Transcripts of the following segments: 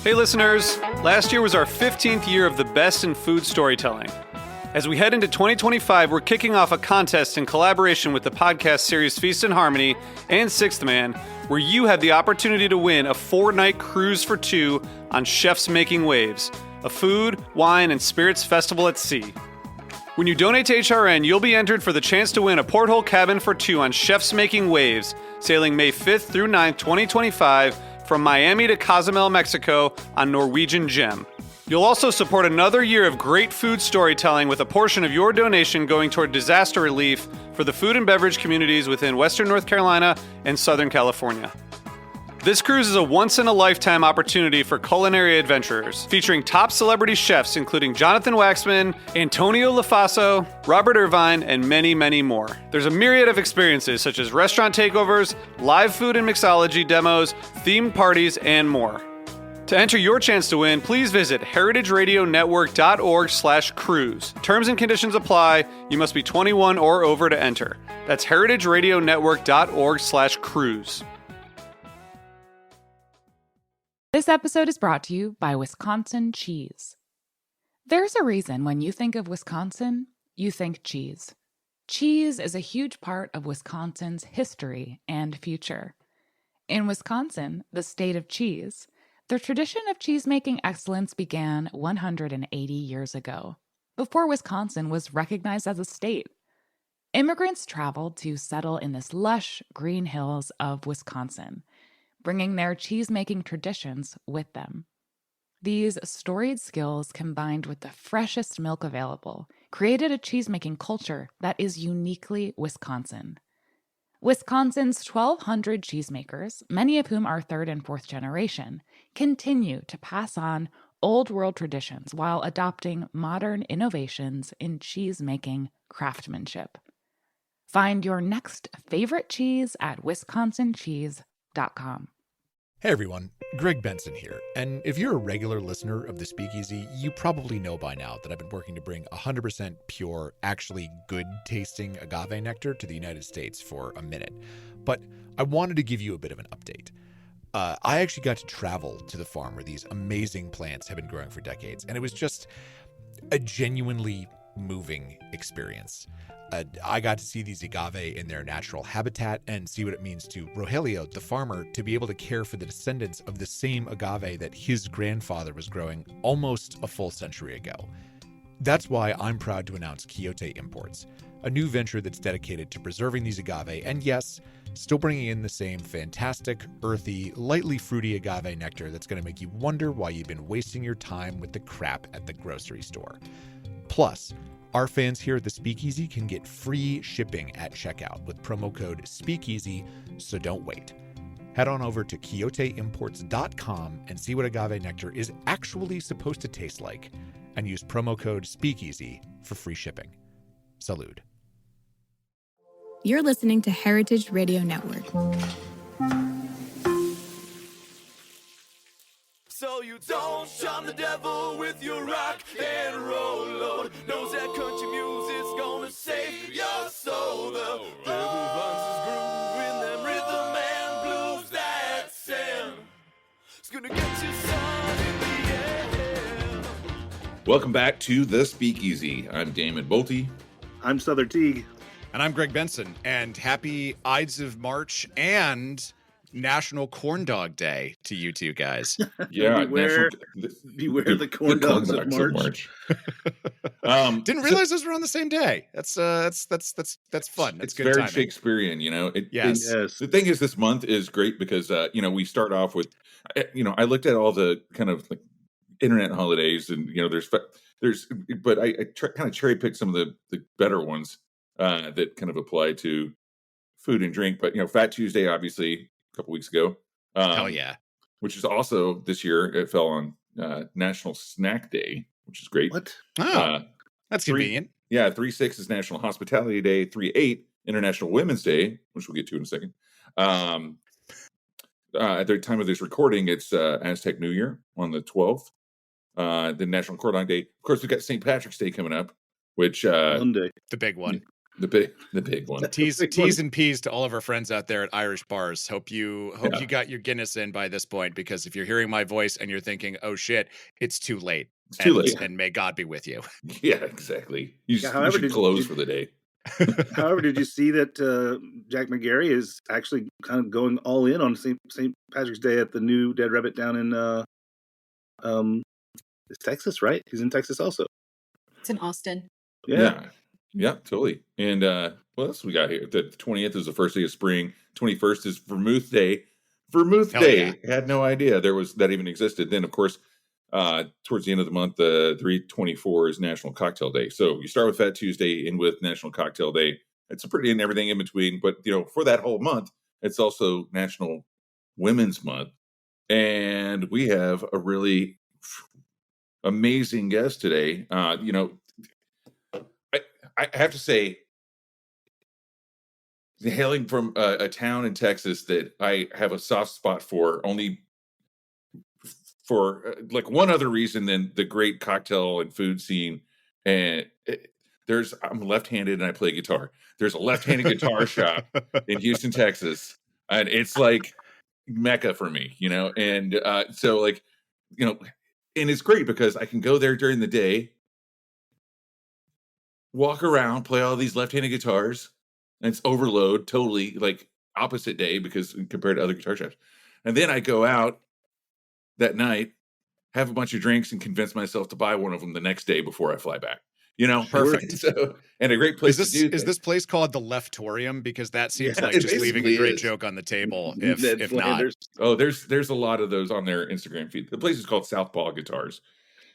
Hey listeners, last year was our 15th year of the best in food storytelling. As we head into 2025, we're kicking off a contest in collaboration with the podcast series Feast and Harmony and Sixth Man, where you have the opportunity to win a 4-night cruise for 2 on Chefs Making Waves, a food, wine, and spirits festival at sea. When you donate to HRN, you'll be entered for the chance to win a porthole cabin for 2 on Chefs Making Waves, sailing May 5th through 9th, 2025, from Miami to Cozumel, Mexico on Norwegian Gem. You'll also support another year of great food storytelling with a portion of your donation going toward disaster relief for the food and beverage communities within Western North Carolina and Southern California. This cruise is a once-in-a-lifetime opportunity for culinary adventurers, featuring top celebrity chefs including Jonathan Waxman, Antonio Lafaso, Robert Irvine, and many, many more. There's a myriad of experiences such as restaurant takeovers, live food and mixology demos, themed parties, and more. To enter your chance to win, please visit heritageradionetwork.org/cruise. Terms and conditions apply. You must be 21 or over to enter. That's heritageradionetwork.org/cruise. This episode is brought to you by Wisconsin Cheese. There's a reason when you think of Wisconsin, you think cheese. Cheese is a huge part of Wisconsin's history and future. In Wisconsin, the state of cheese, the tradition of cheese-making excellence began 180 years ago, before Wisconsin was recognized as a state. Immigrants traveled to settle in this lush green hills of Wisconsin, bringing their cheese-making traditions with them. These storied skills, combined with the freshest milk available, created a cheese-making culture that is uniquely Wisconsin. Wisconsin's 1,200 cheesemakers, many of whom are third and fourth generation, continue to pass on old world traditions while adopting modern innovations in cheese-making craftsmanship. Find your next favorite cheese at wisconsincheese.com. Hey everyone, Greg Benson here, and if you're a regular listener of The Speakeasy, you probably know by now that I've been working to bring 100% pure, actually good-tasting agave nectar to the United States for a minute, but I wanted to give you a bit of an update. I actually got to travel to the farm where these amazing plants have been growing for decades, and it was just a genuinely moving experience. I got to see these agave in their natural habitat and see what it means to Rogelio, the farmer, to be able to care for the descendants of the same agave that his grandfather was growing almost a full century ago. That's why I'm proud to announce Quixote Imports, a new venture that's dedicated to preserving these agave and, yes, still bringing in the same fantastic, earthy, lightly fruity agave nectar that's going to make you wonder why you've been wasting your time with the crap at the grocery store. Plus, our fans here at the Speakeasy can get free shipping at checkout with promo code SPEAKEASY, so don't wait. Head on over to QuixoteImports.com and see what agave nectar is actually supposed to taste like, and use promo code SPEAKEASY for free shipping. Salud. You're listening to Heritage Radio Network. So you don't shun the devil with your rock and roll load. Knows that country music's gonna save your soul. The devil finds his groove in them rhythm and blues that send. It's gonna get you sun in the air. Welcome back to The Speakeasy. I'm Damon Boelte. I'm Sother Teague. And I'm Greg Benson, and happy Ides of March and National Corndog Day to you two guys. Yeah, beware the corn dogs of March. Didn't realize those were on the same day. That's fun. That's it's good very timing. Shakespearean, you know. Yes. The thing is, this month is great because we start off with, I looked at all the kind of like internet holidays, and but I kind of cherry picked some of the better ones that kind of apply to food and drink. But Fat Tuesday, obviously, a couple weeks ago. Hell yeah. Which is also this year, it fell on National Snack Day, which is great. What? Oh, that's convenient. 3/6 is National Hospitality Day. 3/8 International Women's Day, which we'll get to in a second. At the time of this recording, it's Aztec New Year on the 12th. The National Corndog Day. Of course, we've got St. Patrick's Day coming up, which Monday. The big one. The big one. T's and P's to all of our friends out there at Irish bars. Hope you Yeah. got your Guinness in by this point, because if you're hearing my voice and you're thinking, "Oh shit, it's too late," It's too late. and may God be with you. Yeah, exactly. You however, should did- close did- for the day. However, did you see that Jack McGarry is actually kind of going all in on St. Patrick's Day at the new Dead Rabbit down in it's Texas, right? He's in Texas also. It's in Austin. Yeah, totally. And what else we got here? The 20th is the first day of spring. 21st is Vermouth Day. Vermouth Hell Day. Had no idea that even existed. Then, of course, towards the end of the month, the 3/24 is National Cocktail Day. So you start with Fat Tuesday, end with National Cocktail Day. It's a pretty and everything in between. But for that whole month, it's also National Women's Month, and we have a really amazing guest today. I have to say, hailing from a town in Texas that I have a soft spot for, only for like one other reason than the great cocktail and food scene. And I'm left-handed and I play guitar. There's a left-handed guitar shop in Houston, Texas, and it's like Mecca for me, And so and it's great because I can go there during the day, walk around, play all these left-handed guitars, and it's overload, totally like opposite day because compared to other guitar shops. And then I go out that night, have a bunch of drinks, and convince myself to buy one of them the next day before I fly back. Perfect. So, and a great place to do is this place called the Leftorium? Because that seems like it just leaving a great is. joke on the table. Ned If not, Flanders. Oh, there's a lot of those on their Instagram feed. The place is called Southpaw Guitars.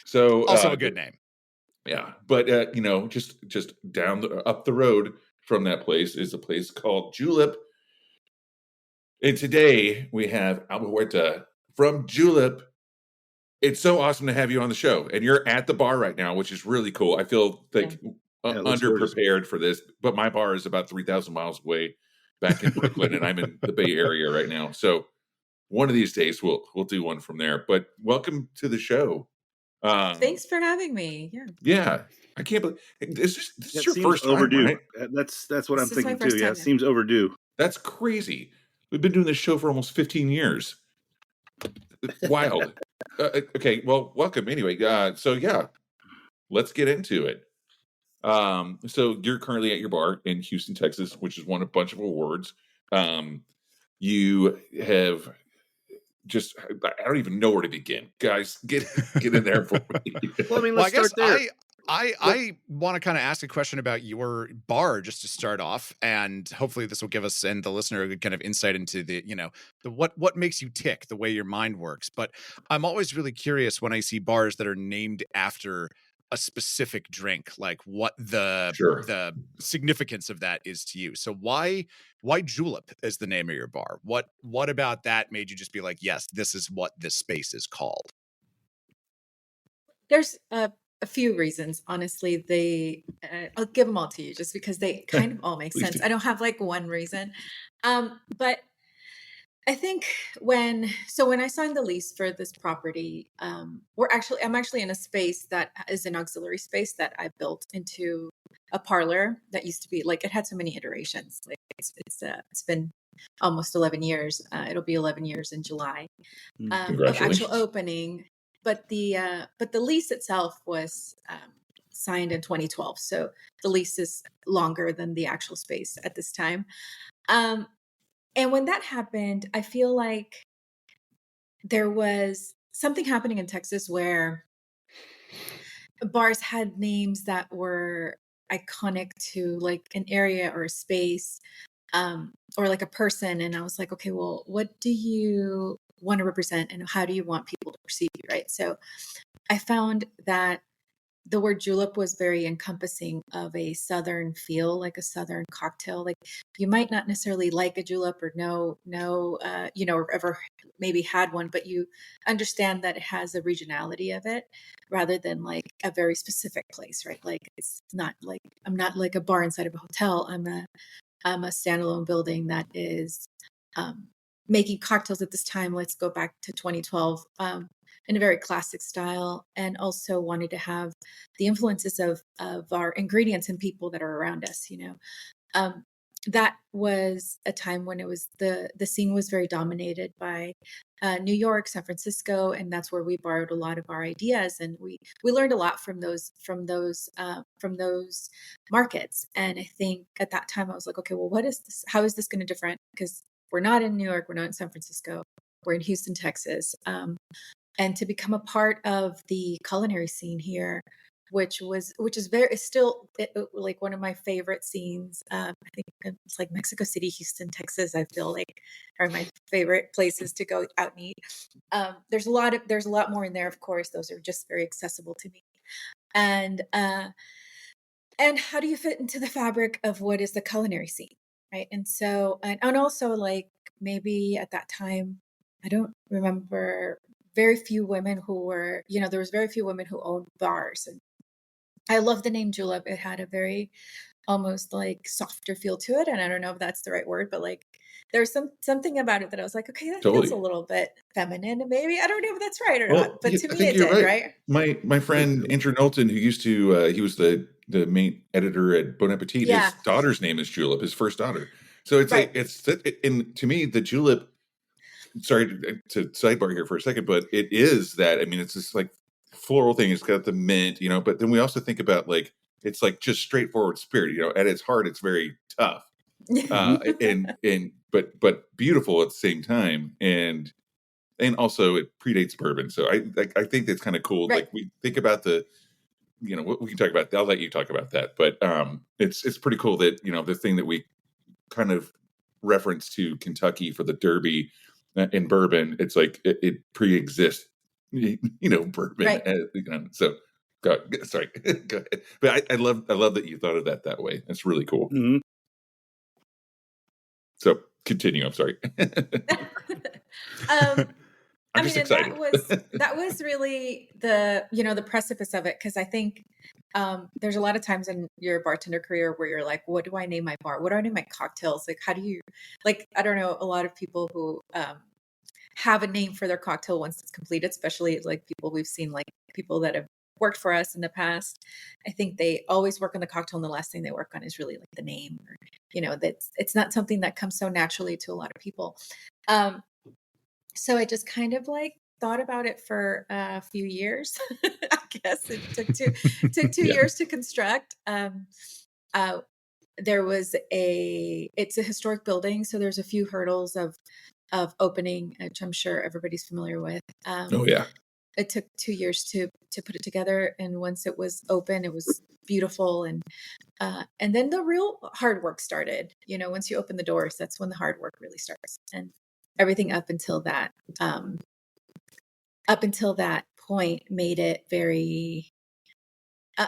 So also a good name. Yeah, but just up the road from that place is a place called Julep. And today we have Alba Huerta from Julep. It's so awesome to have you on the show. And you're at the bar right now, which is really cool. I feel like underprepared for this, but my bar is about 3,000 miles away back in Brooklyn, and I'm in the Bay Area right now. So one of these days we'll do one from there. But welcome to the show. Thanks for having me. Yeah, I can't believe this is your seems first overdue. time, right? That's what I'm This is my thinking first too. Yeah, time it now. seems overdue. That's crazy. We've been doing this show for almost 15 years. Wild. Okay, well, welcome anyway. So yeah, let's get into it. So you're currently at your bar in Houston, Texas, which has won a bunch of awards. You have I don't even know where to begin. Guys, get in there for me. Well, I mean, Well, let's I guess start there. I want to kind of ask a question about your bar just to start off, and hopefully this will give us and the listener a good kind of insight into the what makes you tick, the way your mind works. But I'm always really curious when I see bars that are named after a specific drink, like what the significance of that is to you. So why Julep is the name of your bar? What about that made you just be like, yes, this is what this space is called? There's a few reasons, honestly. I'll give them all to you just because they kind of all make Please sense. do. I don't have like one reason. But I think when I signed the lease for this property, I'm actually in a space that is an auxiliary space that I built into a parlor that used to be like, it had so many iterations. Like it's been almost 11 years. It'll be 11 years in July of Congratulations. actual opening. But the lease itself was signed in 2012, so the lease is longer than the actual space at this time. And when that happened, I feel like there was something happening in Texas where bars had names that were iconic to like an area or a space, or like a person. And I was like, okay, well, what do you want to represent and how do you want people to perceive you, right? So I found that the word julep was very encompassing of a Southern feel, like a Southern cocktail. Like you might not necessarily like a julep or know, or ever maybe had one, but you understand that it has a regionality of it rather than like a very specific place, right? Like it's not like, I'm not like a bar inside of a hotel. I'm a standalone building that is making cocktails at this time. Let's go back to 2012 in a very classic style, and also wanted to have the influences of our ingredients and people that are around us. That was a time when it was the scene was very dominated by New York, San Francisco, and that's where we borrowed a lot of our ideas, and we learned a lot from those markets. And I think at that time I was like, okay, well, what is this? How is this going to different? Because we're not in New York, we're not in San Francisco, we're in Houston, Texas, and to become a part of the culinary scene here, which is very still like one of my favorite scenes. I think it's like Mexico City, Houston, Texas. I feel like are my favorite places to go out and eat. There's a lot more in there, of course. Those are just very accessible to me. And how do you fit into the fabric of what is the culinary scene, right? And so and also like maybe at that time, I don't remember very few women who were, there was very few women who owned bars. And I love the name Julep. It had a very almost like softer feel to it. And I don't know if that's the right word, but like there's something about it that I was like, okay, that feels a little bit feminine. Maybe I don't know if that's right or not, but to me it did, right? My friend Andrew Knowlton, who used to he was the main editor at Bon Appetit. Yeah. His daughter's name is Julep, his first daughter. So it's Right. like and to me the Julep. Sorry to sidebar here for a second, but it is that. I mean, it's this like floral thing. It's got the mint, but then we also think about like it's like just straightforward spirit. At its heart, it's very tough, but beautiful at the same time, and also it predates bourbon. So I think that's kind of cool. Right. Like we think about what we can talk about. I'll let you talk about that, but it's pretty cool that the thing that we kind of reference to Kentucky for the Derby. In bourbon, it's like it pre-exists, bourbon. Right. So, sorry, go ahead. But I love that you thought of that way. That's really cool. Mm-hmm. So, continue. I'm sorry. I'm just excited. that was really the precipice of it, because I think there's a lot of times in your bartender career where you're like, what do I name my bar? What do I name my cocktails? Like, how do you I don't know, a lot of people who have a name for their cocktail once it's completed, especially like people we've seen, like people that have worked for us in the past. I think they always work on the cocktail, and the last thing they work on is really like the name, or it's not something that comes so naturally to a lot of people. So I just kind of like thought about it for a few years. I guess it took two years to construct. There was it's a historic building, so there's a few hurdles of opening, which I'm sure everybody's familiar with. Oh yeah. It took 2 years to put it together, and once it was open, it was beautiful, and then the real hard work started. Once you open the doors, that's when the hard work really starts, and everything up until that point made it very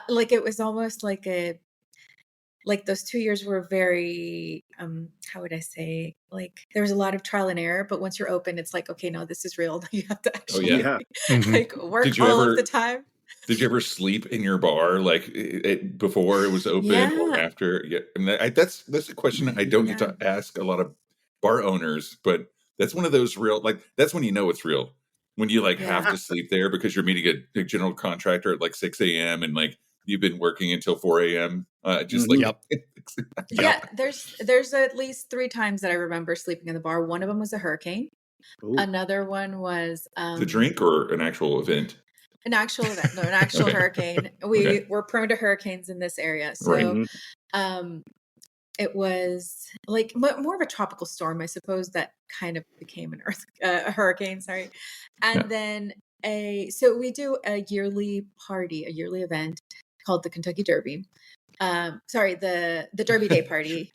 like it was almost like those 2 years were very how would I say, like there was a lot of trial and error, but once you're open, it's like, okay, no, this is real. You have to actually like work of the time. Did you ever sleep in your bar before it was open or after? Yeah, and that's a question I don't get to ask a lot of bar owners, but that's one of those real, that's when it's real. When you have to sleep there because you're meeting a general contractor at 6 a.m. and you've been working until 4 a.m. Yep. Yeah, there's at least 3 times that I remember sleeping in the bar. One of them was a hurricane. Ooh. Another one was the drink or an actual event. An actual event, no, an actual hurricane. We're prone to hurricanes in this area, so it was like more of a tropical storm, I suppose, that kind of became a hurricane. Sorry, and then so we do a yearly event called the Kentucky Derby. The Derby Day party,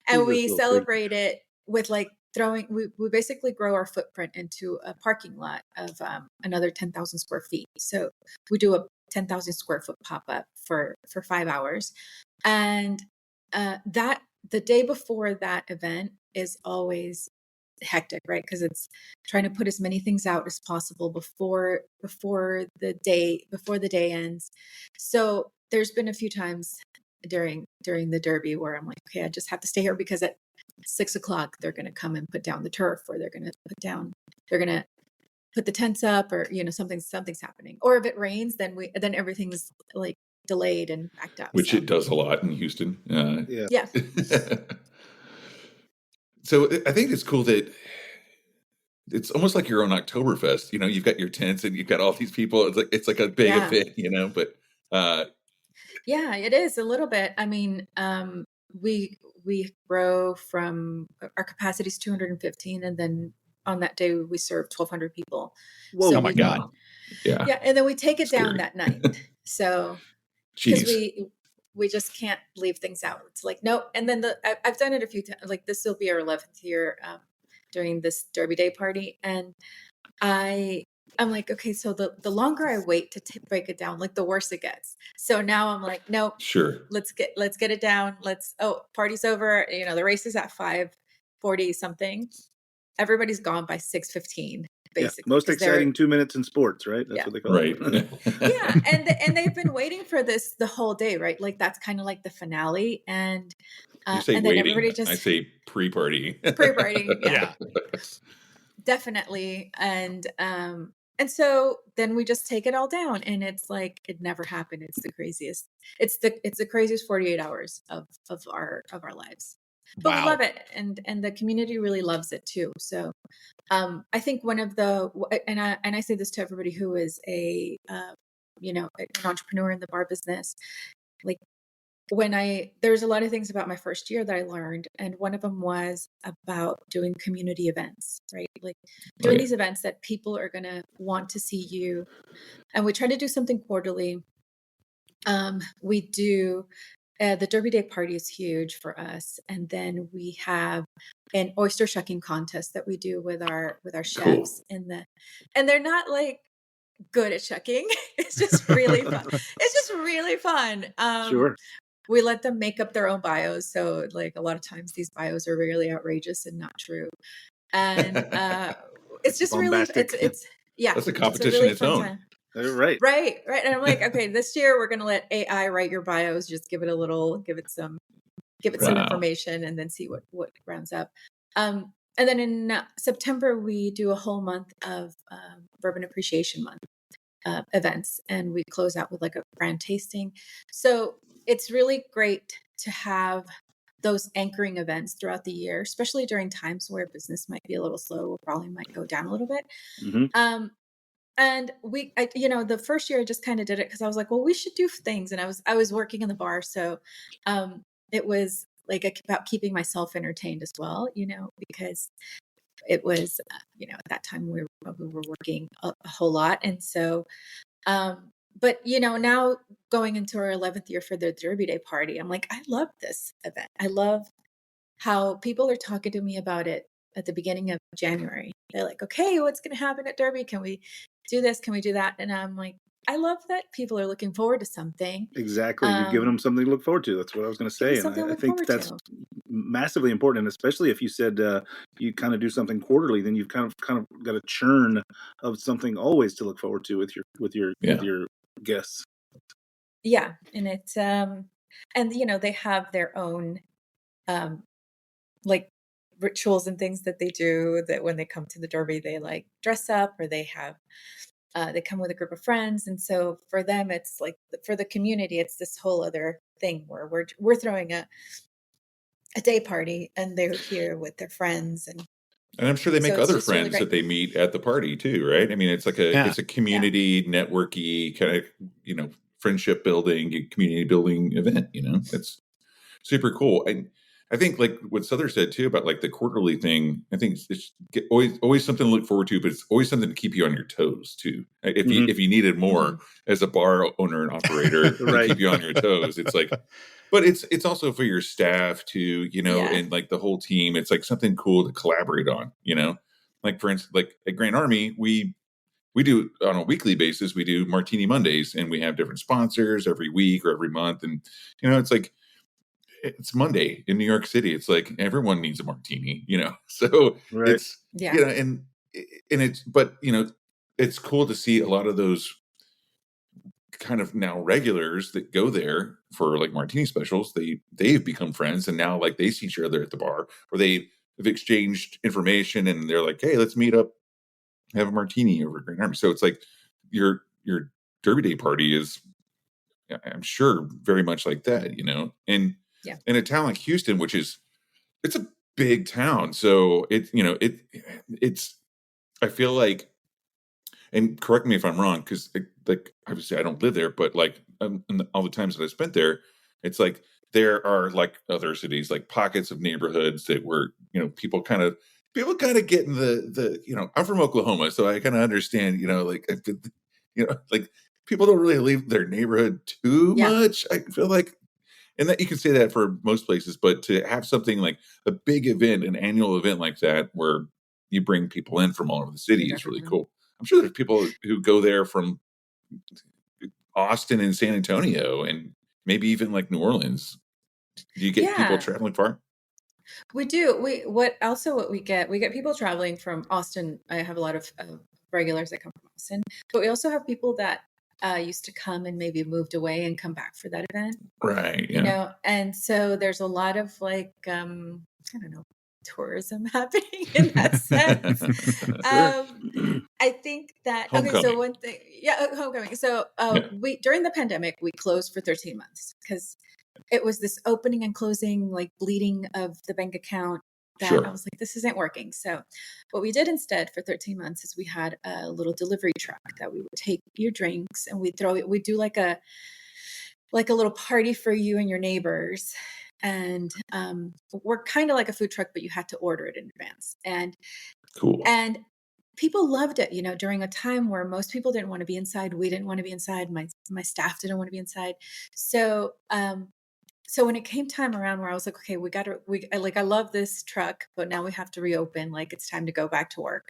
and we celebrate it with we basically grow our footprint into a parking lot of another 10,000 square feet. So we do a 10,000 square foot pop-up for 5 hours. And the day before that event is always hectic, right? Because it's trying to put as many things out as possible before the day ends. So there's been a few times during the Derby where I'm like, okay, I just have to stay here because at 6:00, they're going to come and put down the turf, or they're going to put the tents up, or, something's happening. Or if it rains, then everything's like delayed and backed up. Which So. it does a lot in Houston. Yeah. Yeah. So I think it's cool that it's almost like your own Oktoberfest. You've got your tents and you've got all these people. It's like a big Yeah. event, but Yeah, it is a little bit. I mean, we grow from our capacity is 215, and then on that day we serve 1,200 people. Whoa. So Oh my we God. don't- yeah. Yeah, and then we take it down Scary. that night. So because Jeez. we just can't leave things out. It's like no. And then I've done it a few times. Like this will be our 11th year during this Derby Day party, and I'm like, okay, so the longer I wait to break it down, like the worse it gets. So now I'm like, no, Sure. let's get it down. Party's over. The race is at 5:40 something. Everybody's gone by 6:15. Yeah. Basically, Most 'cause they're- exciting 2 minutes in sports, right? That's Yeah. what they call Right. it. Yeah, and they've been waiting for this the whole day, right? Like that's kind of like the finale, and You say and then waiting. everybody just I say pre-party. pre-party, yeah. Yeah. Definitely. And so then we just take it all down, and it's like it never happened. It's the craziest. It's the craziest 48 hours of our lives. But Wow. we love it, and the community really loves it too. So I think one of the and I say this to everybody who is an entrepreneur in the bar business, like there's a lot of things about my first year that I learned. And one of them was about doing community events, right? Like doing yeah. these events that people are going to want to see you. And we try to do something quarterly. We do, the Derby Day party is huge for us. And then we have an oyster shucking contest that we do with our chefs and they're not like good at shucking. It's just really fun. It's just really fun. Sure. We let them make up their own bios. So like a lot of times these bios are really outrageous and not true. And it's just Bombastic. really, it's yeah. That's a it's competition really its fun own. time. Right. Right. And I'm like, okay, this year we're going to let AI write your bios. Just give it some Wow. information, and then see what rounds up. And then in September, we do a whole month of Bourbon Appreciation Month events, and we close out with like a brand tasting. So it's really great to have those anchoring events throughout the year, especially during times where business might be a little slow or probably might go down a little bit. Mhm. And the first year I just kind of did it because I was like, well, we should do things. And I was working in the bar. So it was like about keeping myself entertained as well, because it was, at that time we were working a whole lot. And so, but now going into our 11th year for the Derby Day party, I'm like, I love this event. I love how people are talking to me about it at the beginning of January. They're like, okay, what's going to happen at Derby? Can we do this? Can we do that? And I'm like, I love that people are looking forward to something. Exactly. You've given them something to look forward to. That's what I was going to say. something to And I look think forward that's to. massively important. And especially if you said you kind of do something quarterly, then you've kind of got a churn of something always to look forward to with your guests. Yeah. And it's, and they have their own, like rituals and things that they do that when they come to the Derby, they like dress up, or they have, they come with a group of friends. And so for them, it's like for the community, it's this whole other thing where we're throwing a day party, and they're here with their friends. And I'm sure they make so it's other just really friends great. that they meet at the party too, right? I mean, it's like it's a community networky kind of, friendship building, community building event, It's super cool. And I think like what Sother said too about like the quarterly thing, I think it's always something to look forward to, but it's always something to keep you on your toes too. If you needed more as a bar owner and operator to keep you on your toes, it's like, but it's also for your staff too, and like the whole team. It's like something cool to collaborate on, like for instance, like at Grand Army, we do on a weekly basis, we do Martini Mondays, and we have different sponsors every week or every month. And, it's like, it's Monday in New York City. It's like everyone needs a martini, so it's, and it's, but, it's cool to see a lot of those kind of now regulars that go there for like martini specials. They've become friends, and now like they see each other at the bar, or they've exchanged information, and they're like, hey, let's meet up, have a martini over at Grand Army. So it's like your Derby Day party is, I'm sure, very much like that, and in a town like Houston, which is, it's a big town, so it's I feel like, and correct me if I'm wrong, because like obviously I don't live there, but like in all the times that I spent there, it's like there are like other cities, like pockets of neighborhoods that were, people kind of get in the I'm from Oklahoma, so I kind of understand, like like people don't really leave their neighborhood too much. I feel like, and that you can say that for most places, but to have something like a big event, an annual event like that, where you bring people in from all over the city is really cool. I'm sure there's people who go there from Austin and San Antonio and maybe even like New Orleans. Do you get people traveling far? We do. What we get people traveling from Austin. I have a lot of regulars that come from Austin, but we also have people that used to come and maybe moved away and come back for that event. Right. Yeah. And so there's a lot of like, I don't know, tourism happening in that sense. I think that, Homecoming. So one thing, homecoming. So we, during the pandemic, we closed for 13 months because it was this opening and closing, like bleeding of the bank account that I was like, this isn't working. So what we did instead for 13 months is we had a little delivery truck that we would take your drinks and we'd do like a little party for you and your neighbors. And we're kind of like a food truck, but you had to order it in advance. And cool. And people loved it, during a time where most people didn't want to be inside. We didn't want to be inside. My staff didn't want to be inside. So so when it came time around where I was like, okay, I love this truck, but now we have to reopen. Like it's time to go back to work,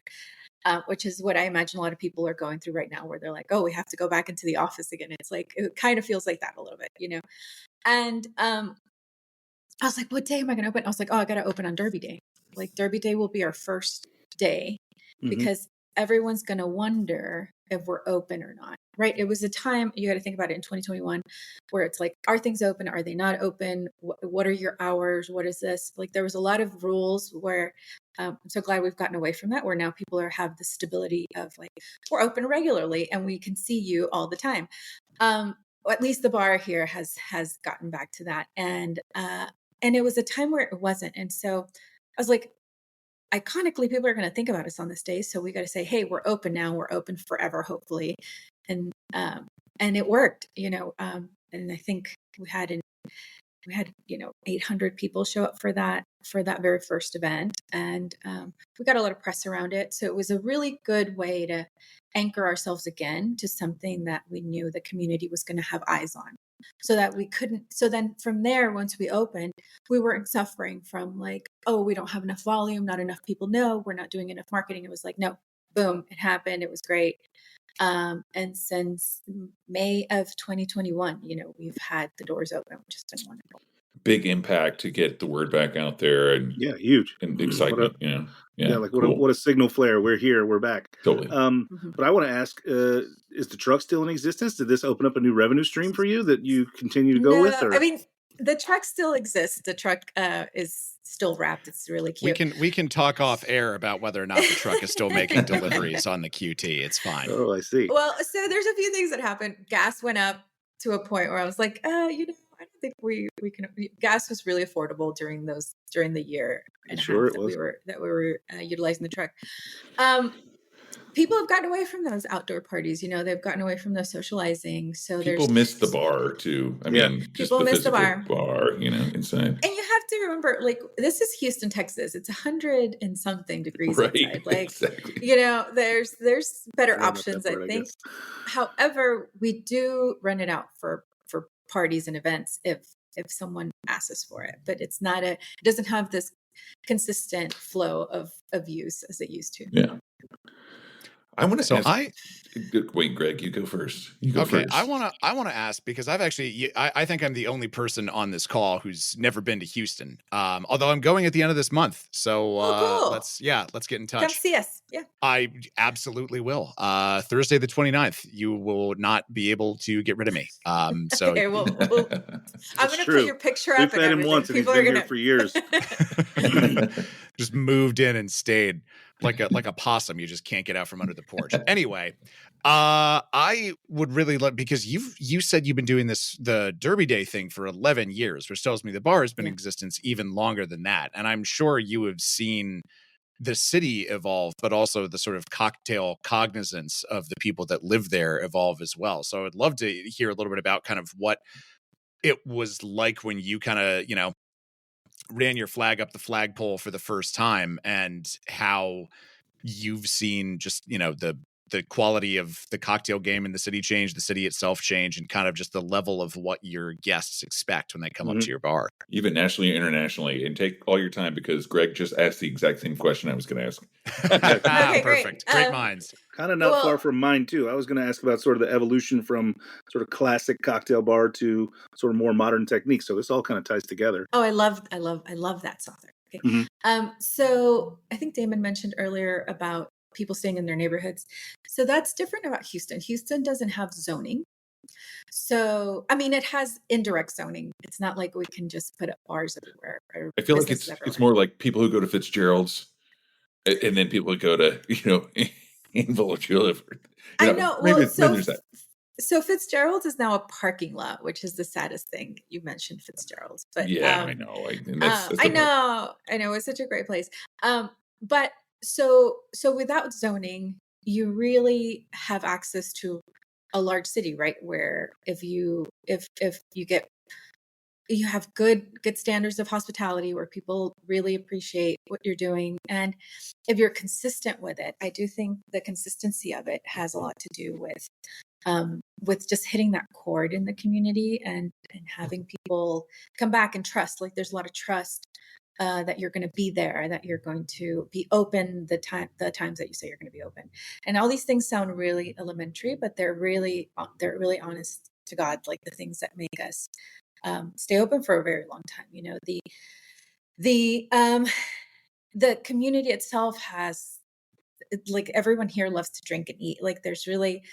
which is what I imagine a lot of people are going through right now, where they're like, oh, we have to go back into the office again. It's like, it kind of feels like that a little bit, And I was like, what day am I going to open? I was like, oh, I got to open on Derby Day. Like Derby Day will be our first day because everyone's going to wonder if we're open or not, right? It was a time, you got to think about it in 2021, where it's like, are things open? Are they not open? What are your hours? What is this? Like there was a lot of rules where I'm so glad we've gotten away from that, where now people have the stability of like, we're open regularly and we can see you all the time. At least the bar here has gotten back to that. And it was a time where it wasn't. And so I was like, iconically, people are going to think about us on this day. So we got to say, hey, we're open now. We're open forever, hopefully. And it worked, and I think we had 800 people show up for that very first event. And we got a lot of press around it. So it was a really good way to anchor ourselves again to something that we knew the community was going to have eyes on. So that so then from there, once we opened, we weren't suffering from like, oh, we don't have enough volume, not enough people know, we're not doing enough marketing. It was like, no, boom, it happened. It was great. And since May of 2021, we've had the doors open, which has been wonderful. Big impact to get the word back out there, and huge and excitement. Like what a signal flare. We're here. We're back. Totally. But I want to ask: is the truck still in existence? Did this open up a new revenue stream for you that you continue to go with? Or? I mean, the truck still exists. The truck is still wrapped. It's really cute. We can talk off air about whether or not the truck is still making deliveries on the QT. It's fine. Oh, I see. Well, so there's a few things that happened. Gas went up to a point where I was like, I don't think we can. Gas was really affordable during the year and sure that we were utilizing the truck. People have gotten away from those outdoor parties. They've gotten away from the socializing. So people miss the bar too. I mean, just people miss the bar. Inside. And you have to remember, like, this is Houston, Texas. It's 100 and something degrees outside. Like, exactly. There's better options, I think. However, we do rent it out for parties and events if someone asks us for it, but it doesn't have this consistent flow of use as it used to. Yeah. I want to Wait, Greg, you go first. You go Okay, first. I want to ask because I've actually I think I'm the only person on this call who's never been to Houston. Although I'm going at the end of this month, so cool. let's get in touch. Come see us. Yeah, I absolutely will. Thursday the 29th. You will not be able to get rid of me. So okay, well, I'm going to true. put your picture We've up and fed him everything. once, and People he's are been going here for years. just moved in and stayed like a possum. You just can't get out from under the porch. Anyway, I would really love, because you said you've been doing the Derby Day thing for 11 years, which tells me the bar has been in existence even longer than that. And I'm sure you have seen the city evolve, but also the sort of cocktail cognizance of the people that live there evolve as well. So I'd love to hear a little bit about kind of what it was like when you kind of, ran your flag up the flagpole for the first time, and how you've seen just, the quality of the cocktail game in the city change, the city itself change, and kind of just the level of what your guests expect when they come up to your bar. Even nationally and internationally. And take all your time, because Greg just asked the exact same question I was going to ask. Okay, Perfect. Great minds. Kind of not far from mine too. I was going to ask about sort of the evolution from sort of classic cocktail bar to sort of more modern techniques. So this all kind of ties together. Oh, I love that, Sother. Okay. So I think Damon mentioned earlier about people staying in their neighborhoods. So that's different about Houston. Houston doesn't have zoning. So, I mean, it has indirect zoning. It's not like we can just put up bars everywhere. I feel like it's more like people who go to Fitzgerald's, and then people who go to, Anvil or Julep. I know. Maybe, Well, maybe there's that. So Fitzgerald's is now a parking lot, which is the saddest thing. You mentioned Fitzgerald's, but yeah, I know. I know. It's such a great place. But so without zoning, you really have access to a large city, right? Where if you have good standards of hospitality, where people really appreciate what you're doing, and if you're consistent with it, I do think the consistency of it has a lot to do with just hitting that chord in the community and having people come back and trust. Like, there's a lot of trust that you're going to be there, that you're going to be open the times that you say you're going to be open. And all these things sound really elementary, but they're really honest to God, like the things that make us stay open for a very long time. The community itself has, like, everyone here loves to drink and eat. Like, there's really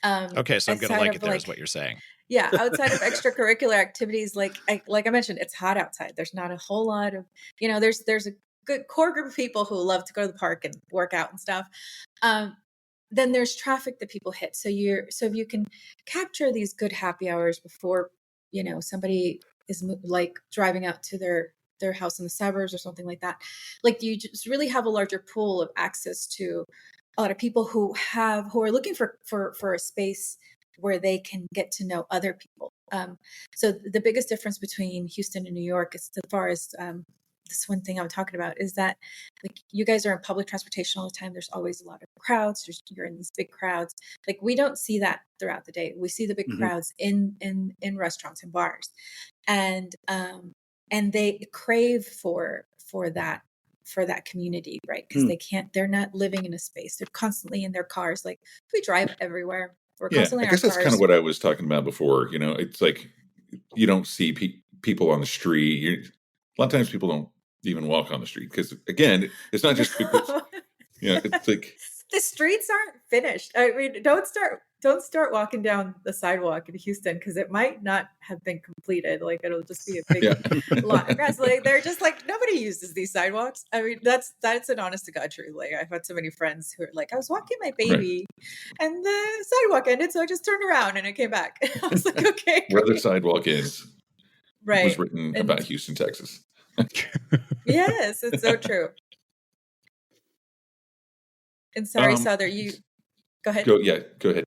okay, so I'm gonna like it there, is what you're saying. Yeah, outside of extracurricular activities, like I mentioned, it's hot outside. There's not a whole lot of, there's a good core group of people who love to go to the park and work out and stuff. Then there's traffic that people hit. So if you can capture these good happy hours before, somebody is like driving out to their house in the suburbs or something like that, like, you just really have a larger pool of access to a lot of people who are looking for a space where they can get to know other people. So the biggest difference between Houston and New York, as far as this one thing I'm talking about, is that, like, you guys are in public transportation all the time. There's always a lot of crowds. You're in these big crowds. Like, we don't see that throughout the day. We see the big crowds in restaurants and bars, and they crave for that community, right? Because they're not living in a space. They're constantly in their cars. Like, we drive everywhere. We're constantly I in guess our that's cars. kind of what I was talking about before. It's like, you don't see people on the street. A lot of times people don't even walk on the street, because, again, it's not just because, it's like, the streets aren't finished. I mean, don't start walking down the sidewalk in Houston, because it might not have been completed. Like, it'll just be a big lot of grass. Like, they're just like, nobody uses these sidewalks. I mean, that's an honest to God truth. Like, I've had so many friends who are like, I was walking my baby and the sidewalk ended, so I just turned around and I came back. I was like, okay, where the sidewalk is, right, was written about Houston, Texas. Yes, it's so true. And sorry, Sother, you go ahead. Go ahead.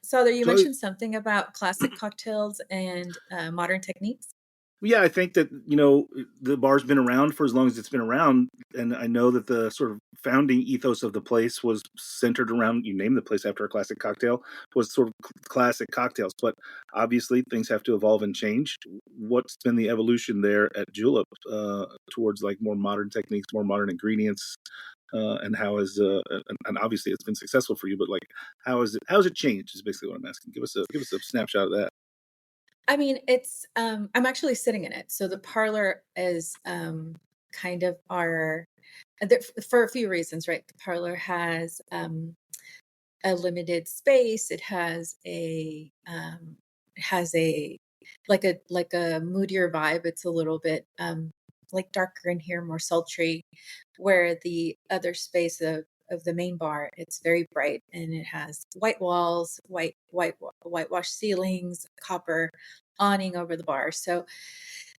Sother, you mentioned something about classic cocktails and modern techniques. Yeah, I think that, the bar's been around for as long as it's been around. And I know that the sort of founding ethos of the place was centered around, you named the place after a classic cocktail, was sort of classic cocktails. But obviously things have to evolve and change. What's been the evolution there at Julep towards, like, more modern techniques, more modern ingredients? and how has and obviously it's been successful for you, but like how has it changed is basically what I'm asking. Give us a snapshot of that. I mean, it's I'm actually sitting in it. So the parlor is kind of our for a few reasons, right? The parlor has a limited space. It has a like a moodier vibe. It's a little bit like darker in here, more sultry, where the other space of the main bar, it's very bright and it has white walls, whitewashed ceilings, copper awning over the bar. So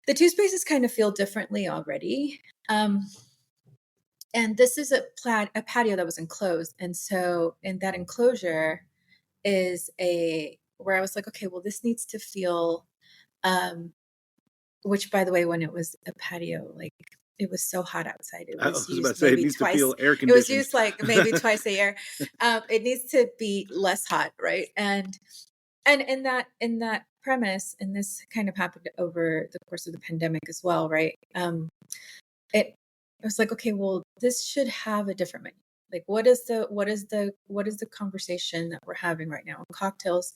the two spaces kind of feel differently already. And this is a patio that was enclosed. And so in that enclosure is where I was like, okay, well, this needs to feel, um, which by the way, when it was a patio, like it was so hot outside. It I was was about to used say it maybe needs to twice. feel air It was conditioned. used like maybe twice a year. It needs to be less hot, right? And in that premise, and this kind of happened over the course of the pandemic as well, right? It was like, okay, well, this should have a different menu. Like, what is the conversation that we're having right now? Cocktails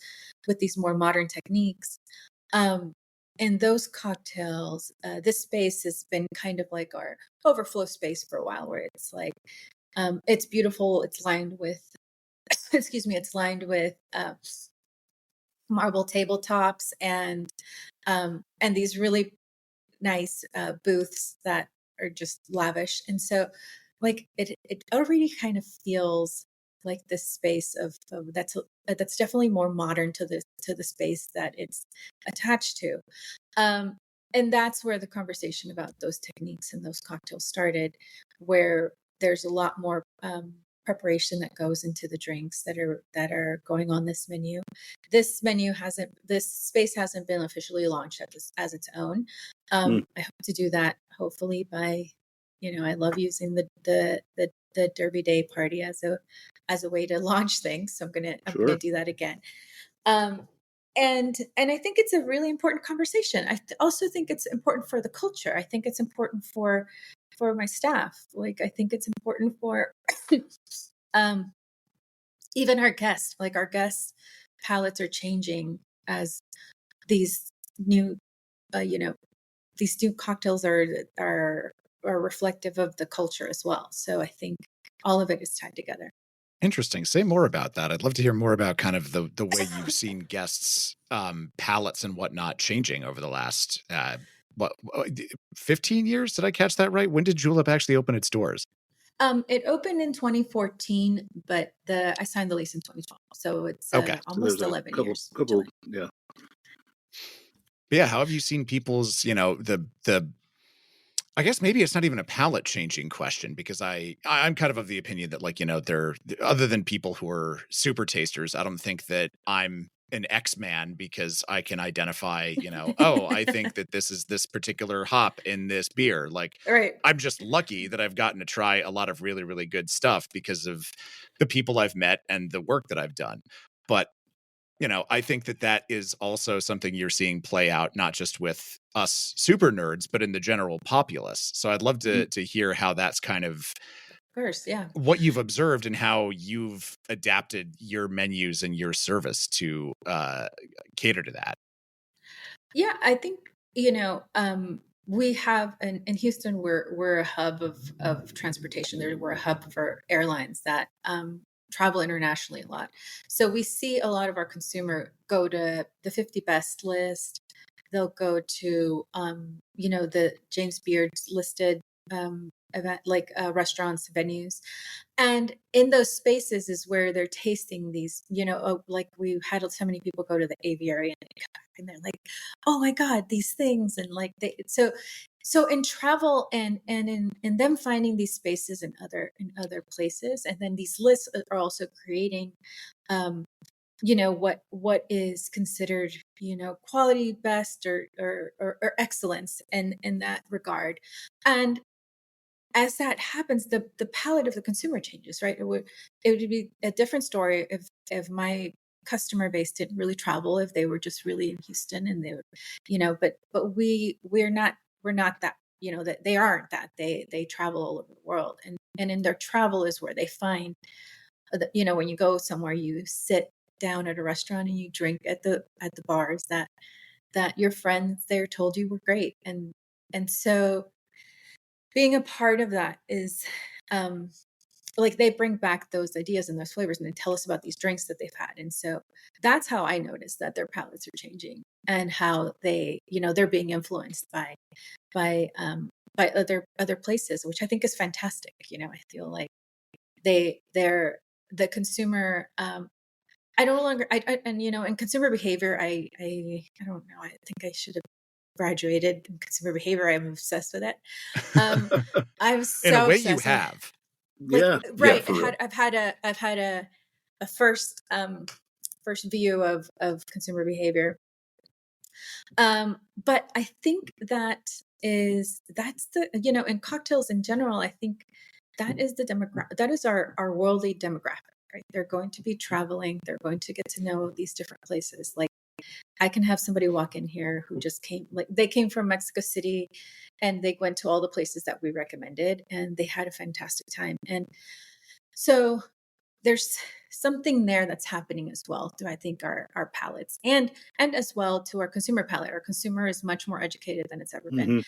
with these more modern techniques. And those cocktails, this space has been kind of like our overflow space for a while, where it's like, it's beautiful. It's lined with, excuse me, it's lined with marble tabletops and these really nice booths that are just lavish. And so like it already kind of feels like this space of that's definitely more modern to the space that it's attached to. Um, and that's where the conversation about those techniques and those cocktails started, where there's a lot more preparation that goes into the drinks that are going on this menu. This space hasn't been officially launched as its own. Mm. I hope to do that hopefully by, I love using the Derby Day party as a way to launch things. So I'm gonna Sure. do that again. Um, and I think it's a really important conversation. Also think it's important for the culture. I think it's important for my staff. Like I think it's important for um, even our guests. Like our guests' palates are changing as these new, these new cocktails are reflective of the culture as well. So I think all of it is tied together. Interesting. Say more about that. I'd love to hear more about kind of the way you've seen guests' palates and whatnot changing over the last 15 years. Did I catch that right? When did Julep actually open its doors? It opened in 2014, but I signed the lease in 2012, so it's Okay. So almost there's a 11 couple years. couple yeah. But yeah. How have you seen people's, the I guess maybe it's not even a palate changing question, because I'm kind of the opinion that, like, they're, other than people who are super tasters, I don't think that I'm an X-man because I can identify, oh, I think that this is this particular hop in this beer. Like, Right. I'm just lucky that I've gotten to try a lot of really, really good stuff because of the people I've met and the work that I've done. But I think that is also something you're seeing play out, not just with us super nerds, but in the general populace. So I'd love to hear how that's kind of Course, yeah. what you've observed and how you've adapted your menus and your service to cater to that. Yeah, I think, we have in Houston, we're a hub of transportation. We're a hub for airlines that travel internationally a lot. So we see a lot of our consumer go to the 50 best list. They'll go to the James Beard's listed event, like restaurants, venues. And in those spaces is where they're tasting these, like we had so many people go to the aviary and they're like, oh my God, these things. And like so in travel and in them finding these spaces in other places, and then these lists are also creating what is considered quality best or excellence in that regard. And as that happens, the palette of the consumer changes, right? It would be a different story if my customer base didn't really travel, if they were just really in Houston and they would, but we're not that, that they aren't that they travel all over the world. And in their travel is where they find, when you go somewhere, you sit down at a restaurant and you drink at the bars that your friends there told you were great. And so being a part of that is, like, they bring back those ideas and those flavors and they tell us about these drinks that they've had. And so that's how I noticed that their palates are changing and how they're being influenced by other places, which I think is fantastic. I feel like they're the consumer. I no longer, and in consumer behavior, I don't know. I think I should have graduated in consumer behavior. I'm obsessed with it. I'm so In a way, you obsessed with it. have. Like, Yeah. right. for real. I've had a first view of consumer behavior. But I think that's the, in cocktails in general, I think that is the demographic, that is our worldly demographic, right? They're going to be traveling, they're going to get to know these different places. Like, I can have somebody walk in here who just came, like, they came from Mexico City and they went to all the places that we recommended and they had a fantastic time. And so there's something there that's happening as well to, I think, our palates and as well to our consumer palate. Our consumer is much more educated than it's ever been. Mhm.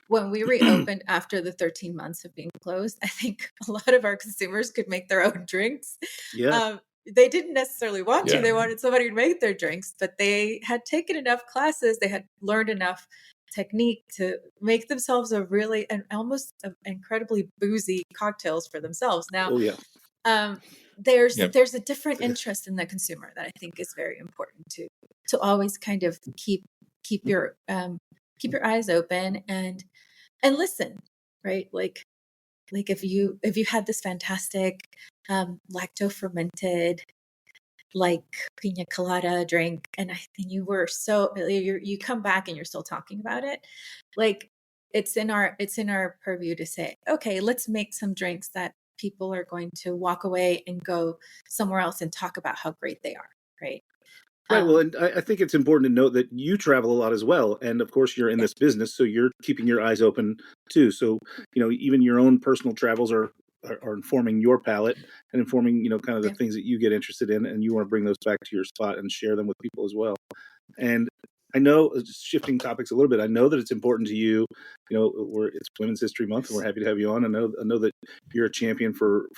When we reopened after the 13 months of being closed, I think a lot of our consumers could make their own drinks. Yeah. They didn't necessarily want to. Yeah. They wanted somebody to make their drinks, but they had taken enough classes. They had learned enough technique to make themselves almost incredibly boozy cocktails for themselves. Now, Oh yeah. there's Yep. there's a different interest in the consumer that I think is very important to always kind of keep your eyes open and listen, right? Like if you had this fantastic lacto fermented like pina colada drink and you were you come back and you're still talking about it, like it's in our purview to say, okay, let's make some drinks that people are going to walk away and go somewhere else and talk about how great they are, right? Right. Well, and I think it's important to note that you travel a lot as well. And of course, you're in this business, so you're keeping your eyes open too. So, even your own personal travels are informing your palate and informing, kind of the Yeah. things that you get interested in. And you want to bring those back to your spot and share them with people as well. And I know, just shifting topics a little bit, I know that it's important to you. It's Women's History Month, and we're happy to have you on. I know that you're a champion for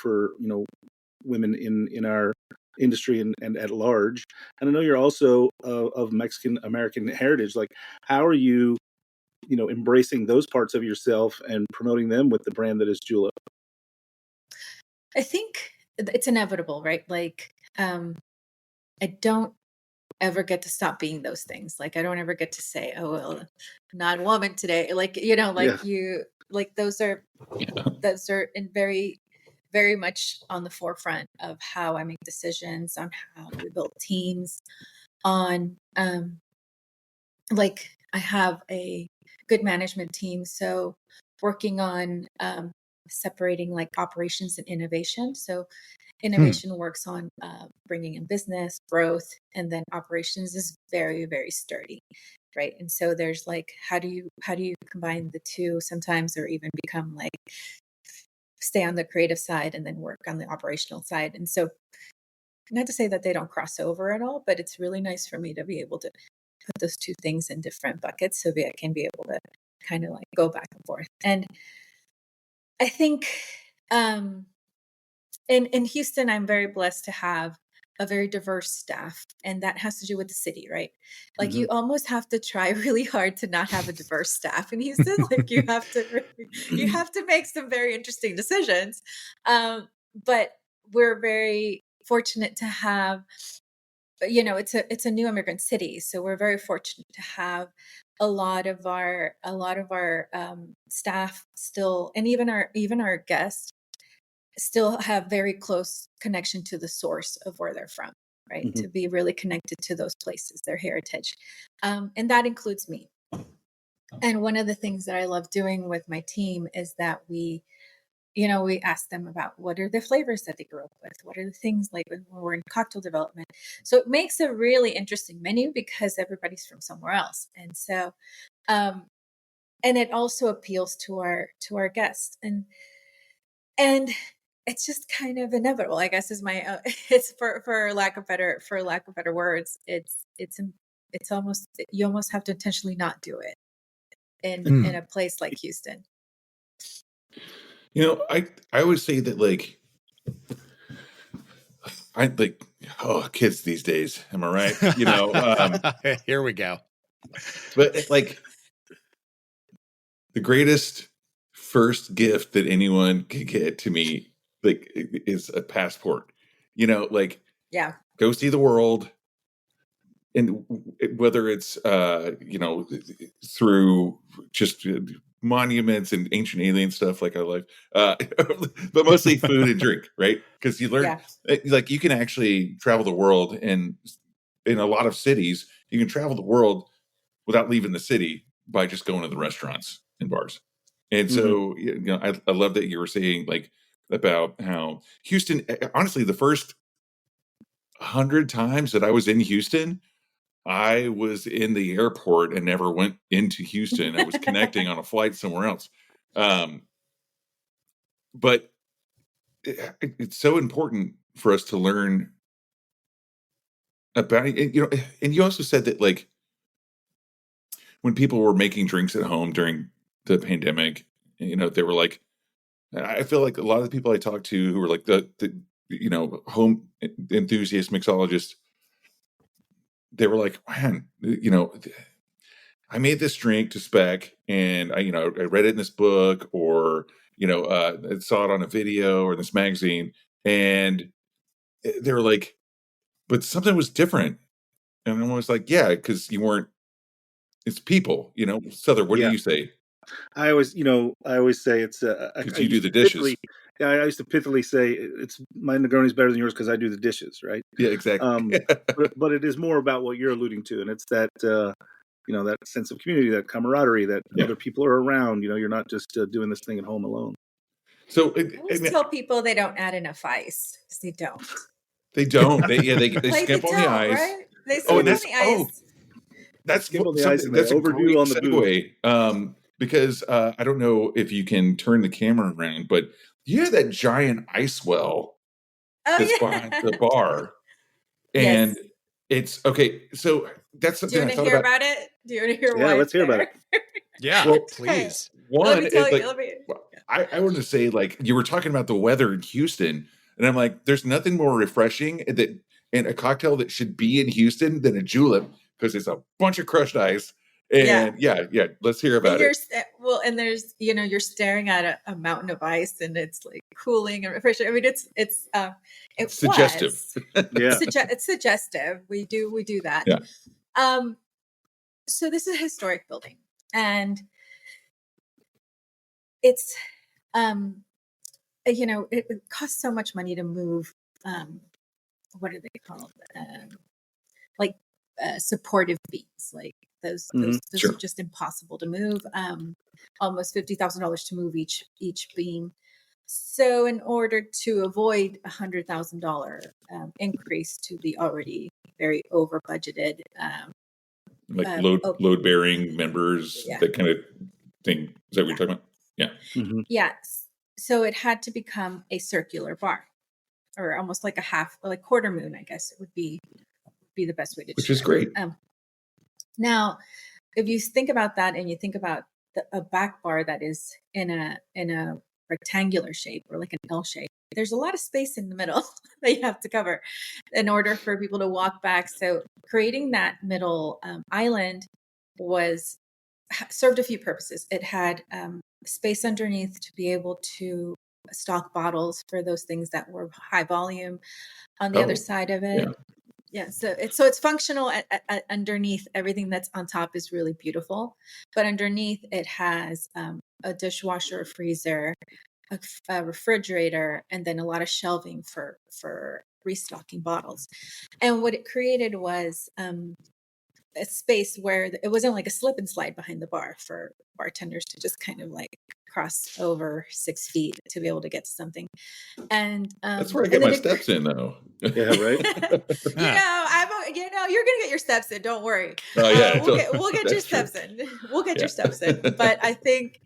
women in our industry and at large. And I know you're also of Mexican American heritage. Like, how are you, embracing those parts of yourself and promoting them with the brand that is Julep? I think it's inevitable, right? Like, I don't ever get to stop being those things. Like, I don't ever get to say, oh, well, I'm not a woman today. Like, those are in very, very much on the forefront of how I make decisions, on how we build teams, on, I have a good management team. So working on, separating like operations and innovation. So innovation works on bringing in business growth, and then operations is very, very sturdy, right? And so there's like, how do you combine the two sometimes, or even become like stay on the creative side and then work on the operational side. And so, not to say that they don't cross over at all, but it's really nice for me to be able to put those two things in different buckets so that I can be able to kind of like go back and forth. And I think in Houston, I'm very blessed to have a very diverse staff, and that has to do with the city, right? Like, you almost have to try really hard to not have a diverse staff in Houston. Like, you have to make some very interesting decisions. But we're very fortunate to have, it's a new immigrant city, so we're very fortunate to have a lot of our staff still, and even our guests still have very close connection to the source of where they're from, right? Mhm. To be really connected to those places, their heritage. And that includes me. And one of the things that I love doing with my team is that we ask them about what are the flavors that they grew up with? What are the things like when we're in cocktail development? So it makes a really interesting menu because everybody's from somewhere else. And so, and it also appeals to our guests. And and it's just kind of inevitable, I guess, is my it's for lack of better words. It's almost, you almost have to intentionally not do it in a place like Houston. You know, I always say that, like, I like, oh, kids these days, am I right? You know, Here we go. but like the greatest first gift that anyone could get to me, like, is a passport. You know, like, Yeah. go see the world, and whether it's you know, through just monuments and ancient alien stuff like I like, but mostly food and drink, right? Because you learn, like, you can actually travel the world, and in a lot of cities you can travel the world without leaving the city by just going to the restaurants and bars. And so, you know, I love that you were saying, like, about how Houston, honestly, the first 100 times that I was in Houston, I was in the airport and never went into Houston. I was connecting on a flight somewhere else. But it's so important for us to learn about it. You know, and you also said that, like, when people were making drinks at home during the pandemic, you know, they were like, I feel like a lot of the people I talked to who were like the you know, home enthusiast mixologists, they were like, man, you know, I made this drink to spec, and I read it in this book, or, you know, I saw it on a video or this magazine, and they were like, but something was different. And I was like, yeah, because you weren't, it's people, you know. Sother, what do you say? I always say it's because you do the dishes. I used to pithily say it's my Negroni's better than yours because I do the dishes, right? Yeah, exactly. But it is more about what you're alluding to, and it's that you know, that sense of community, that camaraderie, that other people are around. You know, you're not just doing this thing at home alone. So I always tell people they don't add enough ice, because they don't. They don't. They Like, skimp on the ice. Right? They skimp on the ice. That's skimp on the something, ice, and that's they a overdo great on the segue. Because I don't know if you can turn the camera around, but you have that giant ice well that's behind the bar, and it's okay. So that's something. Do you want to hear about it? Do you want to hear why? Yeah, let's hear about it. Yeah, well, please. One, let me tell you. I wanted to say, like, you were talking about the weather in Houston, and I'm like, there's nothing more refreshing and a cocktail that should be in Houston than a julep, because it's a bunch of crushed ice. And yeah, let's hear about it. Well, and there's, you know, you're staring at a mountain of ice, and it's like cooling and refreshing. I mean, it's suggestive. It's suggestive. We do that. Yeah. So this is a historic building, and it's you know, it costs so much money to move. What are they called? Like supportive beams, like those are just impossible to move. Almost $50,000 to move each beam. So in order to avoid $100,000 increase to the already very over budgeted, like load bearing members, that kind of thing. Is that what you're talking about? Yeah. Mm-hmm. Yes. So it had to become a circular bar, or almost like quarter moon, I guess it would be the best way to. Which is great. Now, if you think about that, and you think about a back bar that is in a rectangular shape, or like an L shape, there's a lot of space in the middle that you have to cover in order for people to walk back. So creating that middle island served a few purposes. It had space underneath to be able to stock bottles for those things that were high volume. On the other side of it, so it's functional underneath. Everything that's on top is really beautiful, but underneath it has a dishwasher, a freezer, a refrigerator, and then a lot of shelving for restocking bottles. And what it created was a space where it wasn't like a slip and slide behind the bar for bartenders to just kind of like cross over 6 feet to be able to get to something. And that's where I get my steps in, though. Yeah, right. You're gonna get your steps in. Don't worry. Oh yeah, we'll get your steps in. We'll get your steps in. But I think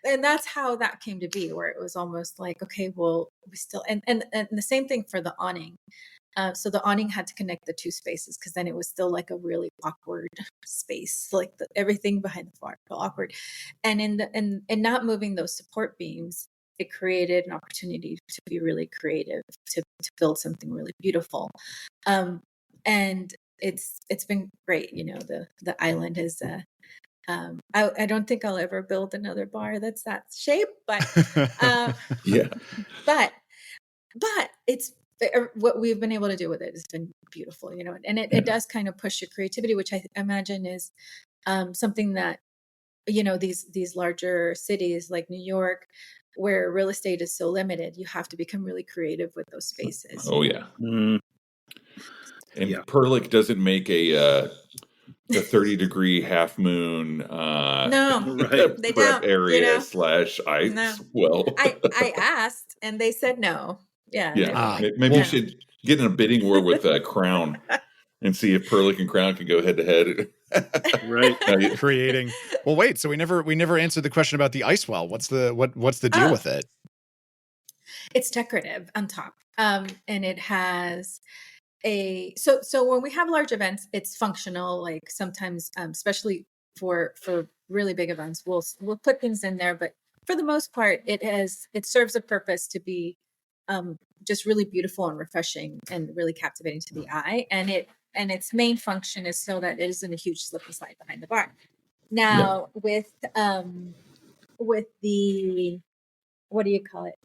and that's how that came to be, where it was almost like, okay, well, we still, and the same thing for the awning. So the awning had to connect the two spaces, because then it was still like a really awkward space, like everything behind the bar felt awkward. And in not moving those support beams, it created an opportunity to be really creative, to build something really beautiful. And it's been great. The island is I don't think I'll ever build another bar that's that shape, but Yeah. but it's what we've been able to do with it has been beautiful, and it does kind of push your creativity, which I imagine is something that, these larger cities like New York, where real estate is so limited, you have to become really creative with those spaces. Oh yeah. Mm. And Yeah. Perlick doesn't make a 30-degree half moon No, Right. they prep don't, area / ice No. well. I asked and they said no. Yeah. Yeah. They were like, Maybe no. you should get in a bidding war with Crown and see if Perlick and Crown can go head to head. Right. Creating. Well, wait. So we never answered the question about the ice well. What's the deal with it? It's decorative on top, and it has so when we have large events, it's functional. Like sometimes, especially for really big events, we'll put things in there, but for the most part, it serves a purpose to be just really beautiful and refreshing and really captivating to the eye. And its main function is so that it isn't a huge slip and slide behind the bar. Now with the, what do you call it?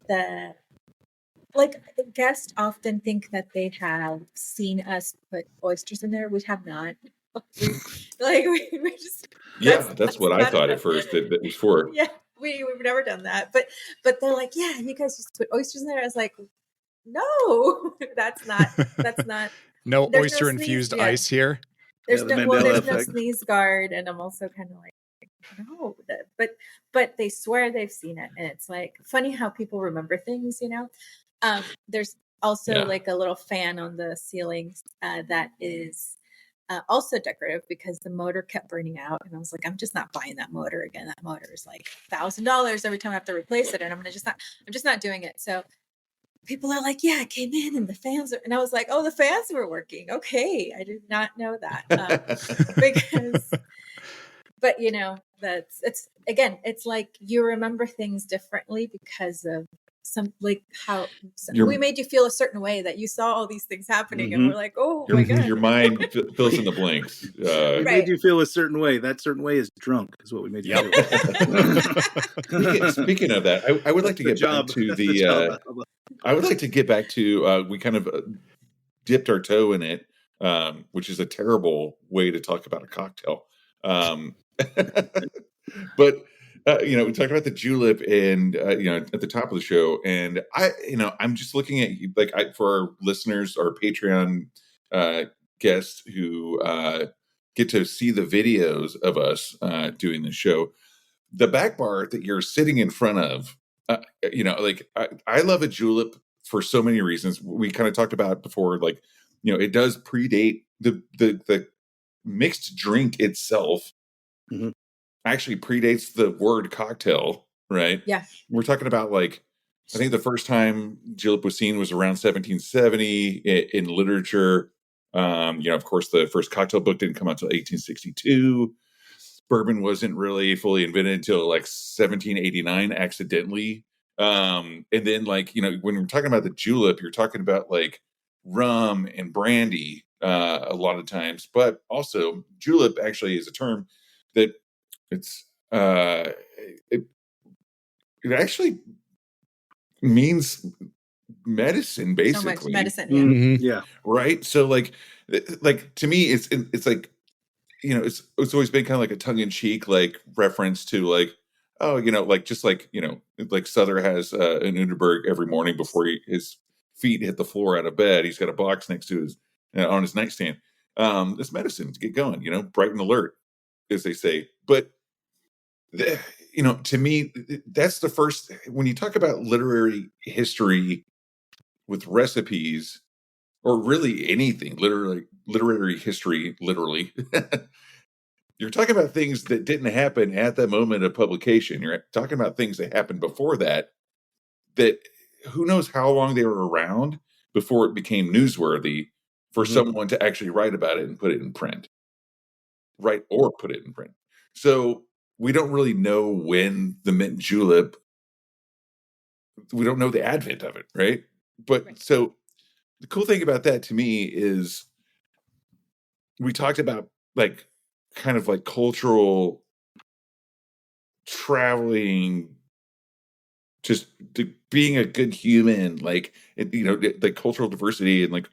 Guests often think that they have seen us put oysters in there. We have not. We just, That's what I thought at first that was for. Yeah, we've never done that. But they're like, yeah, you guys just put oysters in there. I was like, no, that's not. No There's oyster no infused sneeze, ice here. There's the no Mandela no effect. sneeze guard, and I'm also kind of like, no, but they swear they've seen it, and it's like funny how people remember things, There's also like a little fan on the ceilings that is also decorative, because the motor kept burning out, and I was like, I'm just not buying that motor again. That motor is like $1,000 every time I have to replace it, and I'm just not doing it. So people are like, yeah, it came in and the fans and I was like, oh, the fans were working. Okay, I did not know that because. But it's like you remember things differently because of we made you feel a certain way, that you saw all these things happening, and we're like, oh my god, your mind fills in the blanks. We made you feel a certain way. That certain way is drunk, is what we made you feel. Speaking of that, I would like to get back to the. I would like to get back to. We kind of dipped our toe in it, which is a terrible way to talk about a cocktail. But we talked about the Julep, and at the top of the show, and I'm just looking at for our listeners, our Patreon guests who get to see the videos of us doing the show. The back bar that you're sitting in front of, I love a Julep for so many reasons. We kind of talked about before, it does predate the mixed drink itself. Mm-hmm. Actually predates the word cocktail, right? Yeah. We're talking about I think the first time Julep was seen was around 1770 in literature. Of course, the first cocktail book didn't come out until 1862. Bourbon wasn't really fully invented until 1789, accidentally. And then when we're talking about the Julep, you're talking about rum and brandy a lot of times, but also Julep actually is a term that it's it actually means medicine, basically. So much medicine, yeah. Mm-hmm. Yeah. Right. So to me, it's it's always been kind of like a tongue in cheek reference to Sother has an Underberg every morning before his feet hit the floor out of bed. He's got a box next to his on his nightstand. It's medicine to get going, bright and alert, as they say. But to me, that's the first, when you talk about literary history with recipes, or really anything, literary history, literally, you're talking about things that didn't happen at the moment of publication. You're talking about things that happened before that, that who knows how long they were around before it became newsworthy for Mhm. someone to actually write about it and put it in print. Write or put it in print. So we don't really know when the mint julep, we don't know the advent of it, right? But Right. so the cool thing about that to me is we talked about like kind of like cultural traveling, just being a good human, like the cultural diversity and like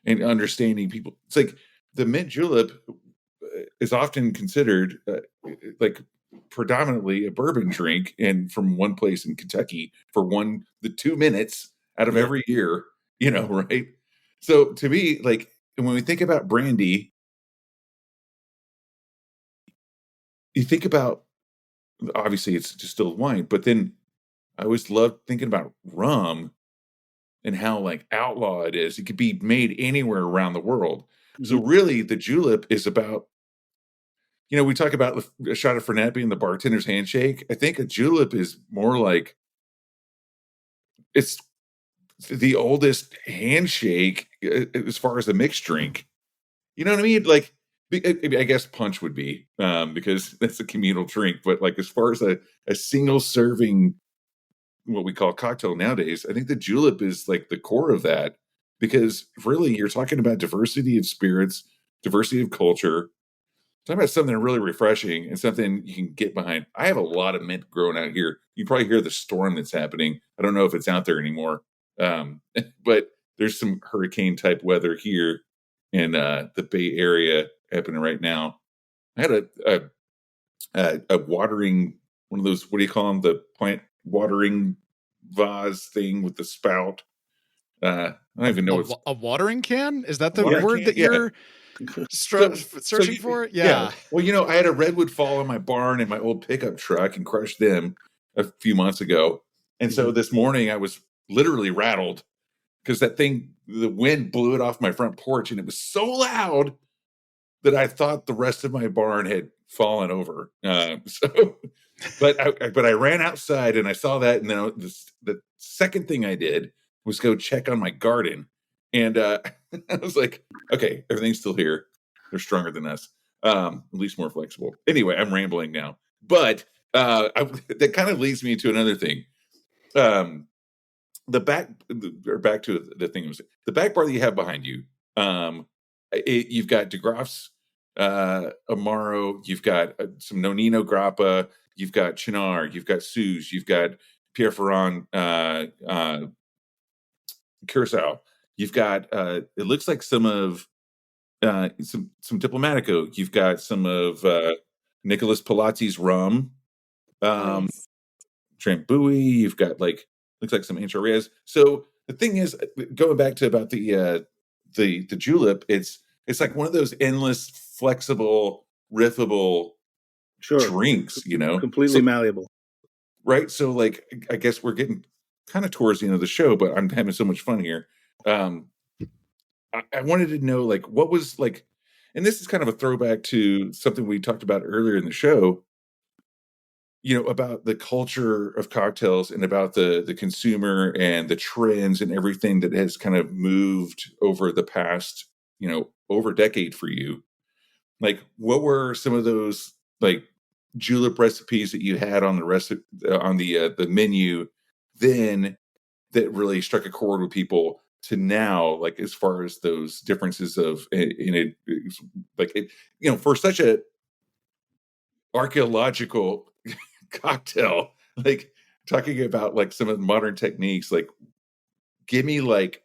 and understanding people. It's like the mint julep is often considered like predominantly a bourbon drink, and from one place in Kentucky for the 2 minutes out of Yeah. every year, right? So to me, like when we think about brandy, you think about obviously it's distilled wine, but then I always love thinking about rum and how like outlaw it is. It could be made anywhere around the world. So Mhm. really, the julep is about, we talk about a shot of Fernet being the bartender's handshake. I think a julep is more like it's the oldest handshake as far as a mixed drink. You know what I mean? Like, I guess punch would be because that's a communal drink. But like, as far as a single serving, what we call cocktail nowadays, I think the julep is like the core of that because really you're talking about diversity of spirits, diversity of culture, talking about something really refreshing and something you can get behind. I have a lot of mint growing out here. You probably hear the storm that's happening. I don't know if it's out there anymore, but there's some hurricane type weather here in the Bay Area happening right now. I had a watering, one of those, what do you call them? The plant watering vase thing with the spout. I don't even know what's A watering can? Is that the water word can. that Yeah. you're So searching for? yeah. Yeah. Well, I had a redwood fall in my barn and my old pickup truck and crushed them a few months ago. And so Mhm. this morning I was literally rattled because that thing, the wind blew it off my front porch and it was so loud that I thought the rest of my barn had fallen over. But I ran outside and I saw that, and then the second thing I did was go check on my garden, and I was like, okay, everything's still here. They're stronger than us, at least more flexible. Anyway, I'm rambling now, but that kind of leads me to another thing. Um, back to the thing was the back bar that you have behind you. You've got DeGraff's Amaro, you've got some Nonino Grappa, you've got Chinar, you've got Suze, you've got Pierre Ferrand Curacao, you've got it looks like some of some Diplomatico, you've got some of Nicholas Palazzi's rum, Oh, um, yes. Drambuie, you've got like looks like some Ancho Reyes. So the thing is, going back to about the julep, it's like one of those endless, flexible, riffable Sure. drinks, Completely So malleable. right, so like I guess we're getting kind of towards the end of the show, but I'm having so much fun here. Um, I wanted to know like what was like, and this is kind of a throwback to something we talked about earlier in the show. About the culture of cocktails and about the consumer and the trends and everything that has kind of moved over the past, over a decade for you. Like, what were some of those like julep recipes that you had on the menu then that really struck a chord with people to now, like as far as those differences of in it, like it, for such a archaeological cocktail, like talking about like some of the modern techniques, like give me like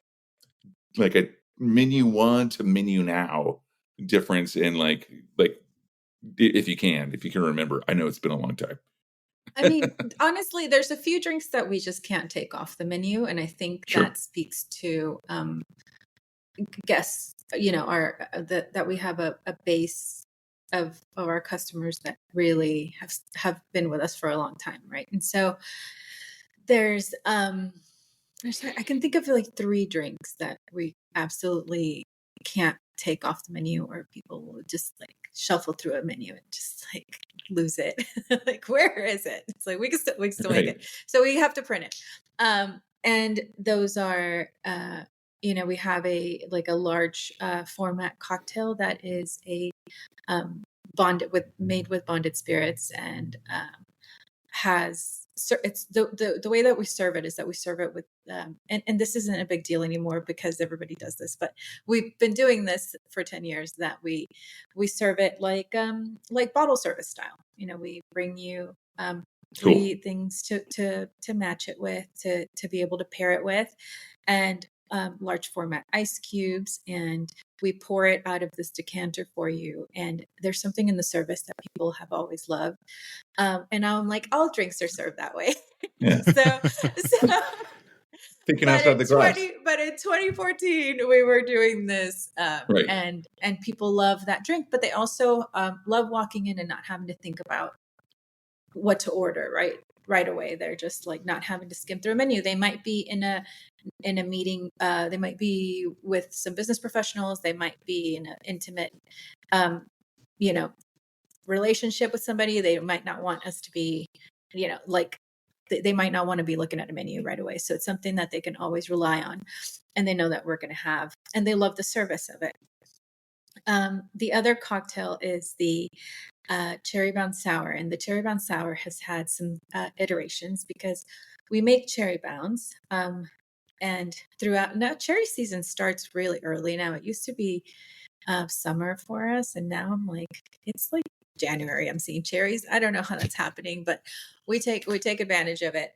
a menu one to menu now difference in like if you can remember. I know it's been a long time. I mean, honestly, there's a few drinks that we just can't take off the menu, and I think Sure. that speaks to guests. Our that we have a base of our customers that really have been with us for a long time, right? And so there's I can think of like three drinks that we absolutely can't take off the menu, or people will just like shuffle through a menu and just like lose it. Like, where is it? It's like we can still make Right. it. So we have to print it. And those are we have a large format cocktail that is a made with bonded spirits, and it's the way that we serve it is that we serve it with and this isn't a big deal anymore because everybody does this, but we've been doing this for 10 years, that we serve it like bottle service style. We bring you three things to match it with, to be able to pair it with, and large format ice cubes, and we pour it out of this decanter for you. And there's something in the service that people have always loved. And now I'm like, all drinks are served that way. Yeah. so Thinking outside the glass. But in 2014, we were doing this, Right. and people love that drink, but they also love walking in and not having to think about what to order right away. They're just like not having to skim through a menu. They might be in a meeting. They might be with some business professionals. They might be in an intimate, relationship with somebody. They might not want us to be, like they might not want to be looking at a menu right away. So it's something that they can always rely on, and they know that we're going to have, and they love the service of it. The other cocktail is the cherry bound sour, and the cherry bound sour has had some iterations because we make cherry bounds, and throughout. Now cherry season starts really early now. It used to be summer for us, and now I'm like, it's like January. I'm seeing cherries. I don't know how that's happening, but we take advantage of it.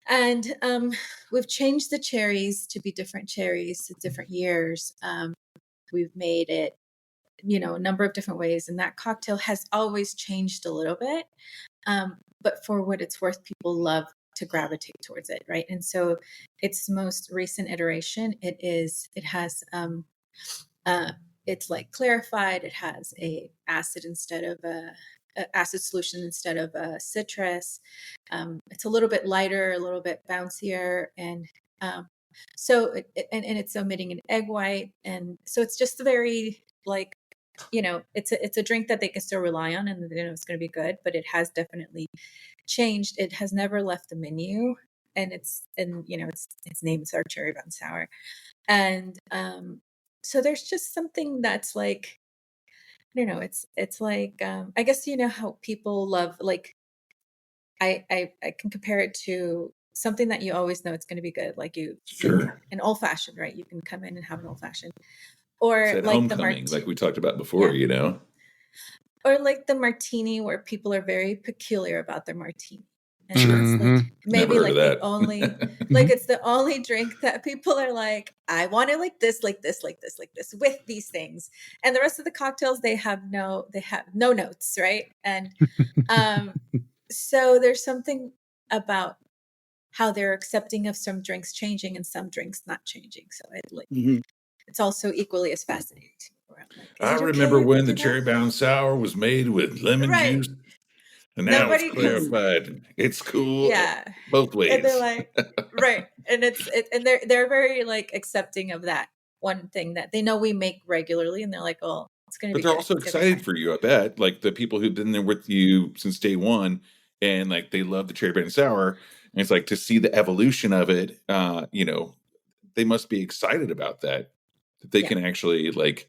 And we've changed the cherries to be different cherries to different years. We've made it, a number of different ways, and that cocktail has always changed a little bit. But for what it's worth, people love to gravitate towards it, right? And so its most recent iteration, it's like clarified. It has a acid instead of a acid solution instead of a citrus. It's a little bit lighter, a little bit bouncier, and so it's omitting an egg white, and so it's just very like, it's a drink that they can still rely on, and they know it's going to be good. But it has definitely changed. It has never left the menu, and its name is our cherry bound sour, and so there's just something that's like, I don't know, it's like, I guess how people love, like, I can compare it to something that you always know it's going to be good, like Sure. an old fashioned, right? You can come in and have an old fashioned, or It's that like homecoming, like we talked about before, or like the martini, where people are very peculiar about their martini. And Sure. it's like maybe Never like heard of the that. only like it's the only drink that people are like, I want it like this, like this, like this, like this, with these things. And the rest of the cocktails, they have no notes, right? And so there's something about how they're accepting of some drinks changing and some drinks not changing. So it's also equally as fascinating to me. Where I'm like, I is it remember okay if we when the do that? cherry bound sour was made with lemon Right. juice, and now Nobody it's can. clarified. It's cool Yeah. both ways. And they're like, right. And and they're very like accepting of that one thing that they know we make regularly, and they're like, oh, it's going to But be they're good. also It's gonna be excited fine. for you, I bet. Like the people who've been there with you since day one, and like they love the cherry bound sour, and it's like to see the evolution of it. They must be excited about that they can actually like.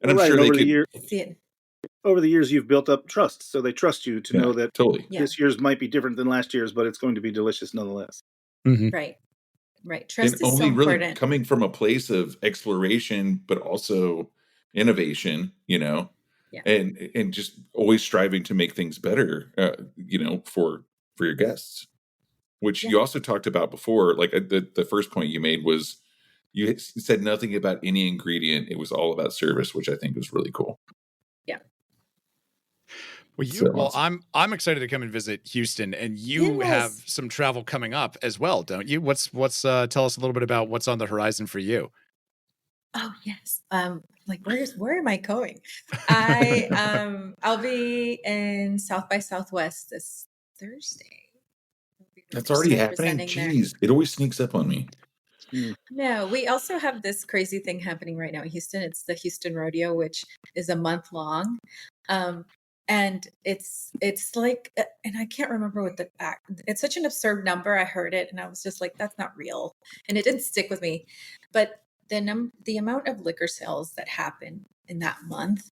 And I'm Right. sure And they over the could. year, See it. over the years, you've built up trust, so they trust you to know that Totally. Yeah. this year's might be different than last year's, but it's going to be delicious nonetheless. Right. Right. And Trust is so only really important. coming from a place of exploration, but also innovation, Yeah. and just always striving to make things better, for your guests. Which Yeah. you also talked about before. Like the first point you made was you said nothing about any ingredient. It was all about service, which I think was really cool. Yeah. Well, I'm excited to come and visit Houston, and you have some travel coming up as well, don't you? What's tell us a little bit about what's on the horizon for you. Oh yes. Like where am I going? I'll be in South by Southwest this Thursday. That's already happening. Presenting there. Jeez, it always sneaks up on me. No, we also have this crazy thing happening right now in Houston. It's the Houston Rodeo, which is a month long. And it's like, and I can't remember what it's such an absurd number. I heard it and I was just like, that's not real. And it didn't stick with me. But the amount of liquor sales that happen in that month,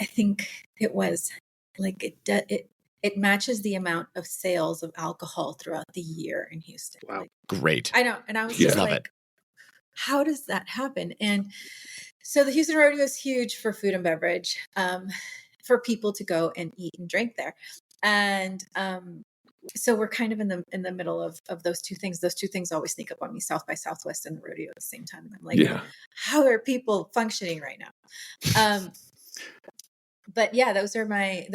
I think it was like it matches the amount of sales of alcohol throughout the year in Houston. Wow. Like, Great. I know. And I was Yeah. just Love like, how does that happen? And so the Houston Rodeo is huge for food and beverage, for people to go and eat and drink there. And so we're kind of in the middle of those two things. Those two things always sneak up on me, South by Southwest and the rodeo at the same time. And I'm like, Yeah. how are people functioning right now? But yeah, those are my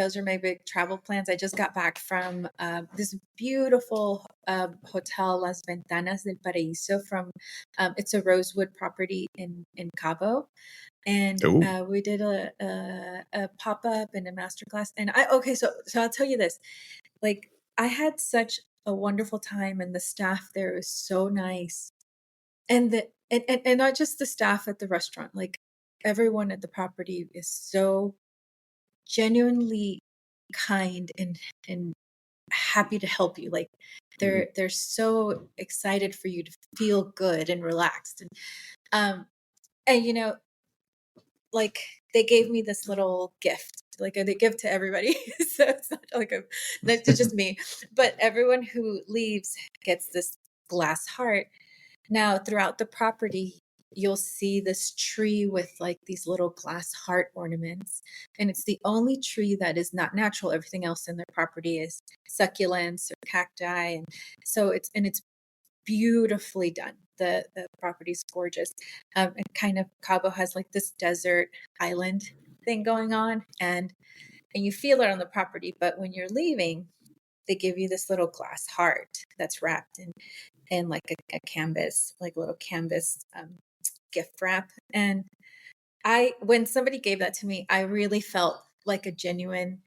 big travel plans. I just got back from this beautiful hotel, Las Ventanas del Paraíso. From it's a Rosewood property in Cabo, and we did a pop up and a masterclass. And so I'll tell you this, like I had such a wonderful time, and the staff there is so nice, and and not just the staff at the restaurant, like everyone at the property is so genuinely kind and happy to help you. Like they're so excited for you to feel good and relaxed. And you know, like they gave me this little gift, like they give to everybody. So it's not like it's just me, but everyone who leaves gets this glass heart. Now throughout the property, you'll see this tree with like these little glass heart ornaments, and it's the only tree that is not natural. Everything else in the property is succulents or cacti, and so it's beautifully done. The property's gorgeous. And kind of Cabo has like this desert island thing going on, and you feel it on the property. But when you're leaving, they give you this little glass heart that's wrapped in like a canvas, like a little canvas gift wrap. And when somebody gave that to me, I really felt like a genuine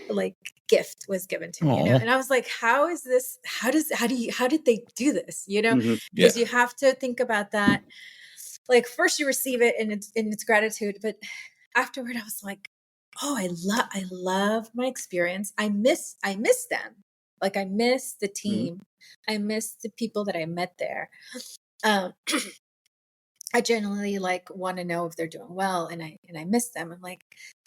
like gift was given to me, you know? And I was like, how is this? How did they do this? You know, because you have to think about that. Like first you receive it and it's gratitude, but afterward I was like, oh, I love my experience. I miss them. Like I miss the team. I miss the people that I met there. I generally like want to know if they're doing well, and I miss them. I'm like,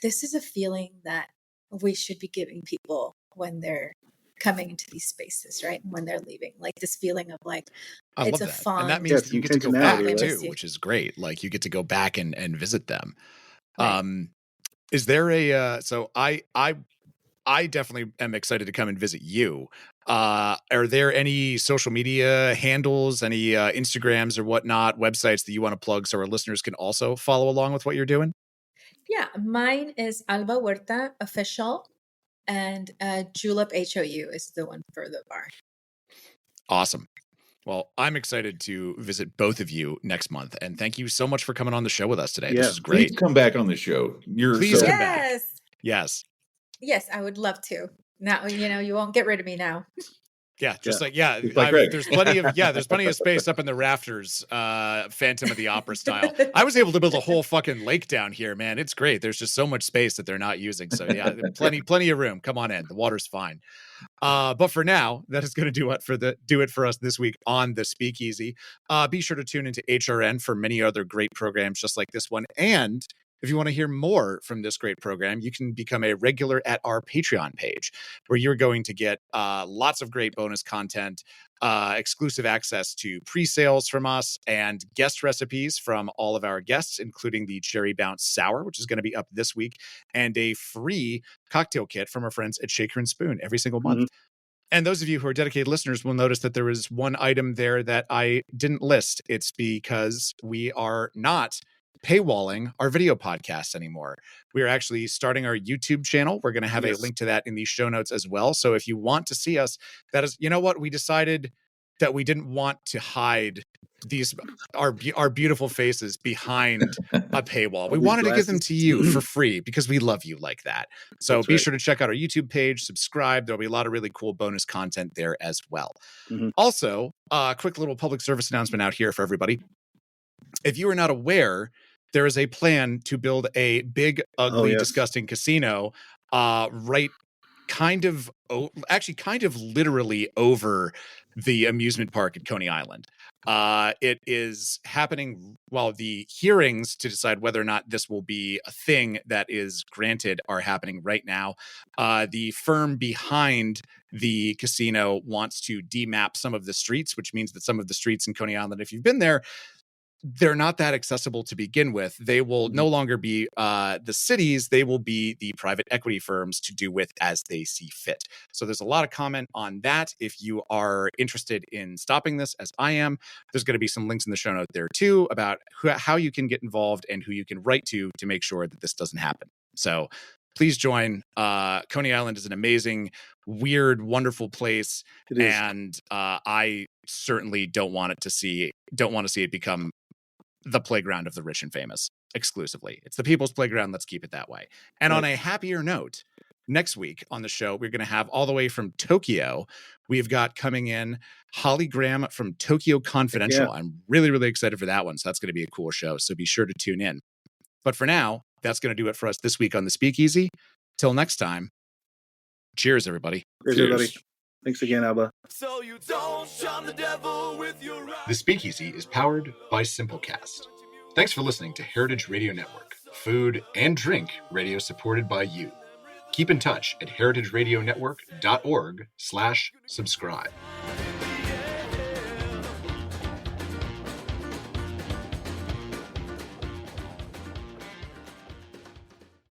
this is a feeling that we should be giving people when they're coming into these spaces, right? And when they're leaving, like this feeling of like, I it's love a that. fond. And that means that you get to go back intentionality, too, which is great. Like you get to go back and visit them. Right. Is there a so I definitely am excited to come and visit you. Are there any social media handles, any Instagrams or whatnot, websites that you want to plug so our listeners can also follow along with what you're doing? Yeah, mine is Alba Huerta official, and Julep HOU is the one for the bar. Awesome. Well, I'm excited to visit both of you next month, and thank you so much for coming on the show with us today. This is great. Please come back on the show. Please come back. Yes. Yes, I would love to. Now, you know, you won't get rid of me now. Yeah, just like there's plenty of space up in the rafters, Phantom of the Opera style. I was able to build a whole fucking lake down here, man. It's great. There's just so much space that they're not using. So yeah, plenty of room. Come on in. The water's fine. But for now, that is going to do it for us this week on the Speakeasy. Be sure to tune into HRN for many other great programs just like this one. And if you want to hear more from this great program, you can become a regular at our Patreon page, where you're going to get lots of great bonus content, exclusive access to pre-sales from us, and guest recipes from all of our guests, including the Cherry Bounce Sour, which is going to be up this week, and a free cocktail kit from our friends at Shaker and Spoon every single month. And those of you who are dedicated listeners will notice that there is one item there that I didn't list. It's because we are not paywalling our video podcasts anymore. We are actually starting our YouTube channel. We're going to have a link to that in the show notes as well. So if you want to see us, that is, you know what? We decided that we didn't want to hide our beautiful faces behind a paywall. We wanted to give them to you for free because we love you like that. So be sure to check out our YouTube page, subscribe. There'll be a lot of really cool bonus content there as well. Also, quick little public service announcement out here for everybody. If you are not aware, there is a plan to build a big, ugly, disgusting casino kind of literally over the amusement park at Coney Island. It is happening while the hearings to decide whether or not this will be a thing that is granted are happening right now. The firm behind the casino wants to demap some of the streets, which means that some of the streets in Coney Island, if you've been there, they're not that accessible to begin with. They will no longer be the cities. They will be the private equity firms to do with as they see fit. So there's a lot of comment on that. If you are interested in stopping this, as I am, there's going to be some links in the show note there too about how you can get involved and who you can write to make sure that this doesn't happen. So please join. Coney Island is an amazing, weird, wonderful place. And I certainly don't want to see it become the playground of the rich and famous exclusively. It's the people's playground. Let's keep it that way. And on a happier note, next week on the show, we're going to have all the way from Tokyo. We've got coming in Holly Graham from Tokyo Confidential. I'm really, really excited for that one. So that's going to be a cool show. So be sure to tune in. But for now, that's going to do it for us this week on the Speakeasy. Till next time. Cheers, everybody. Cheers, everybody. Thanks again, Alba. So you don't shun the devil with your The Speakeasy is powered by Simplecast. Thanks for listening to Heritage Radio Network, food and drink radio supported by you. Keep in touch at heritageradionetwork.org/subscribe.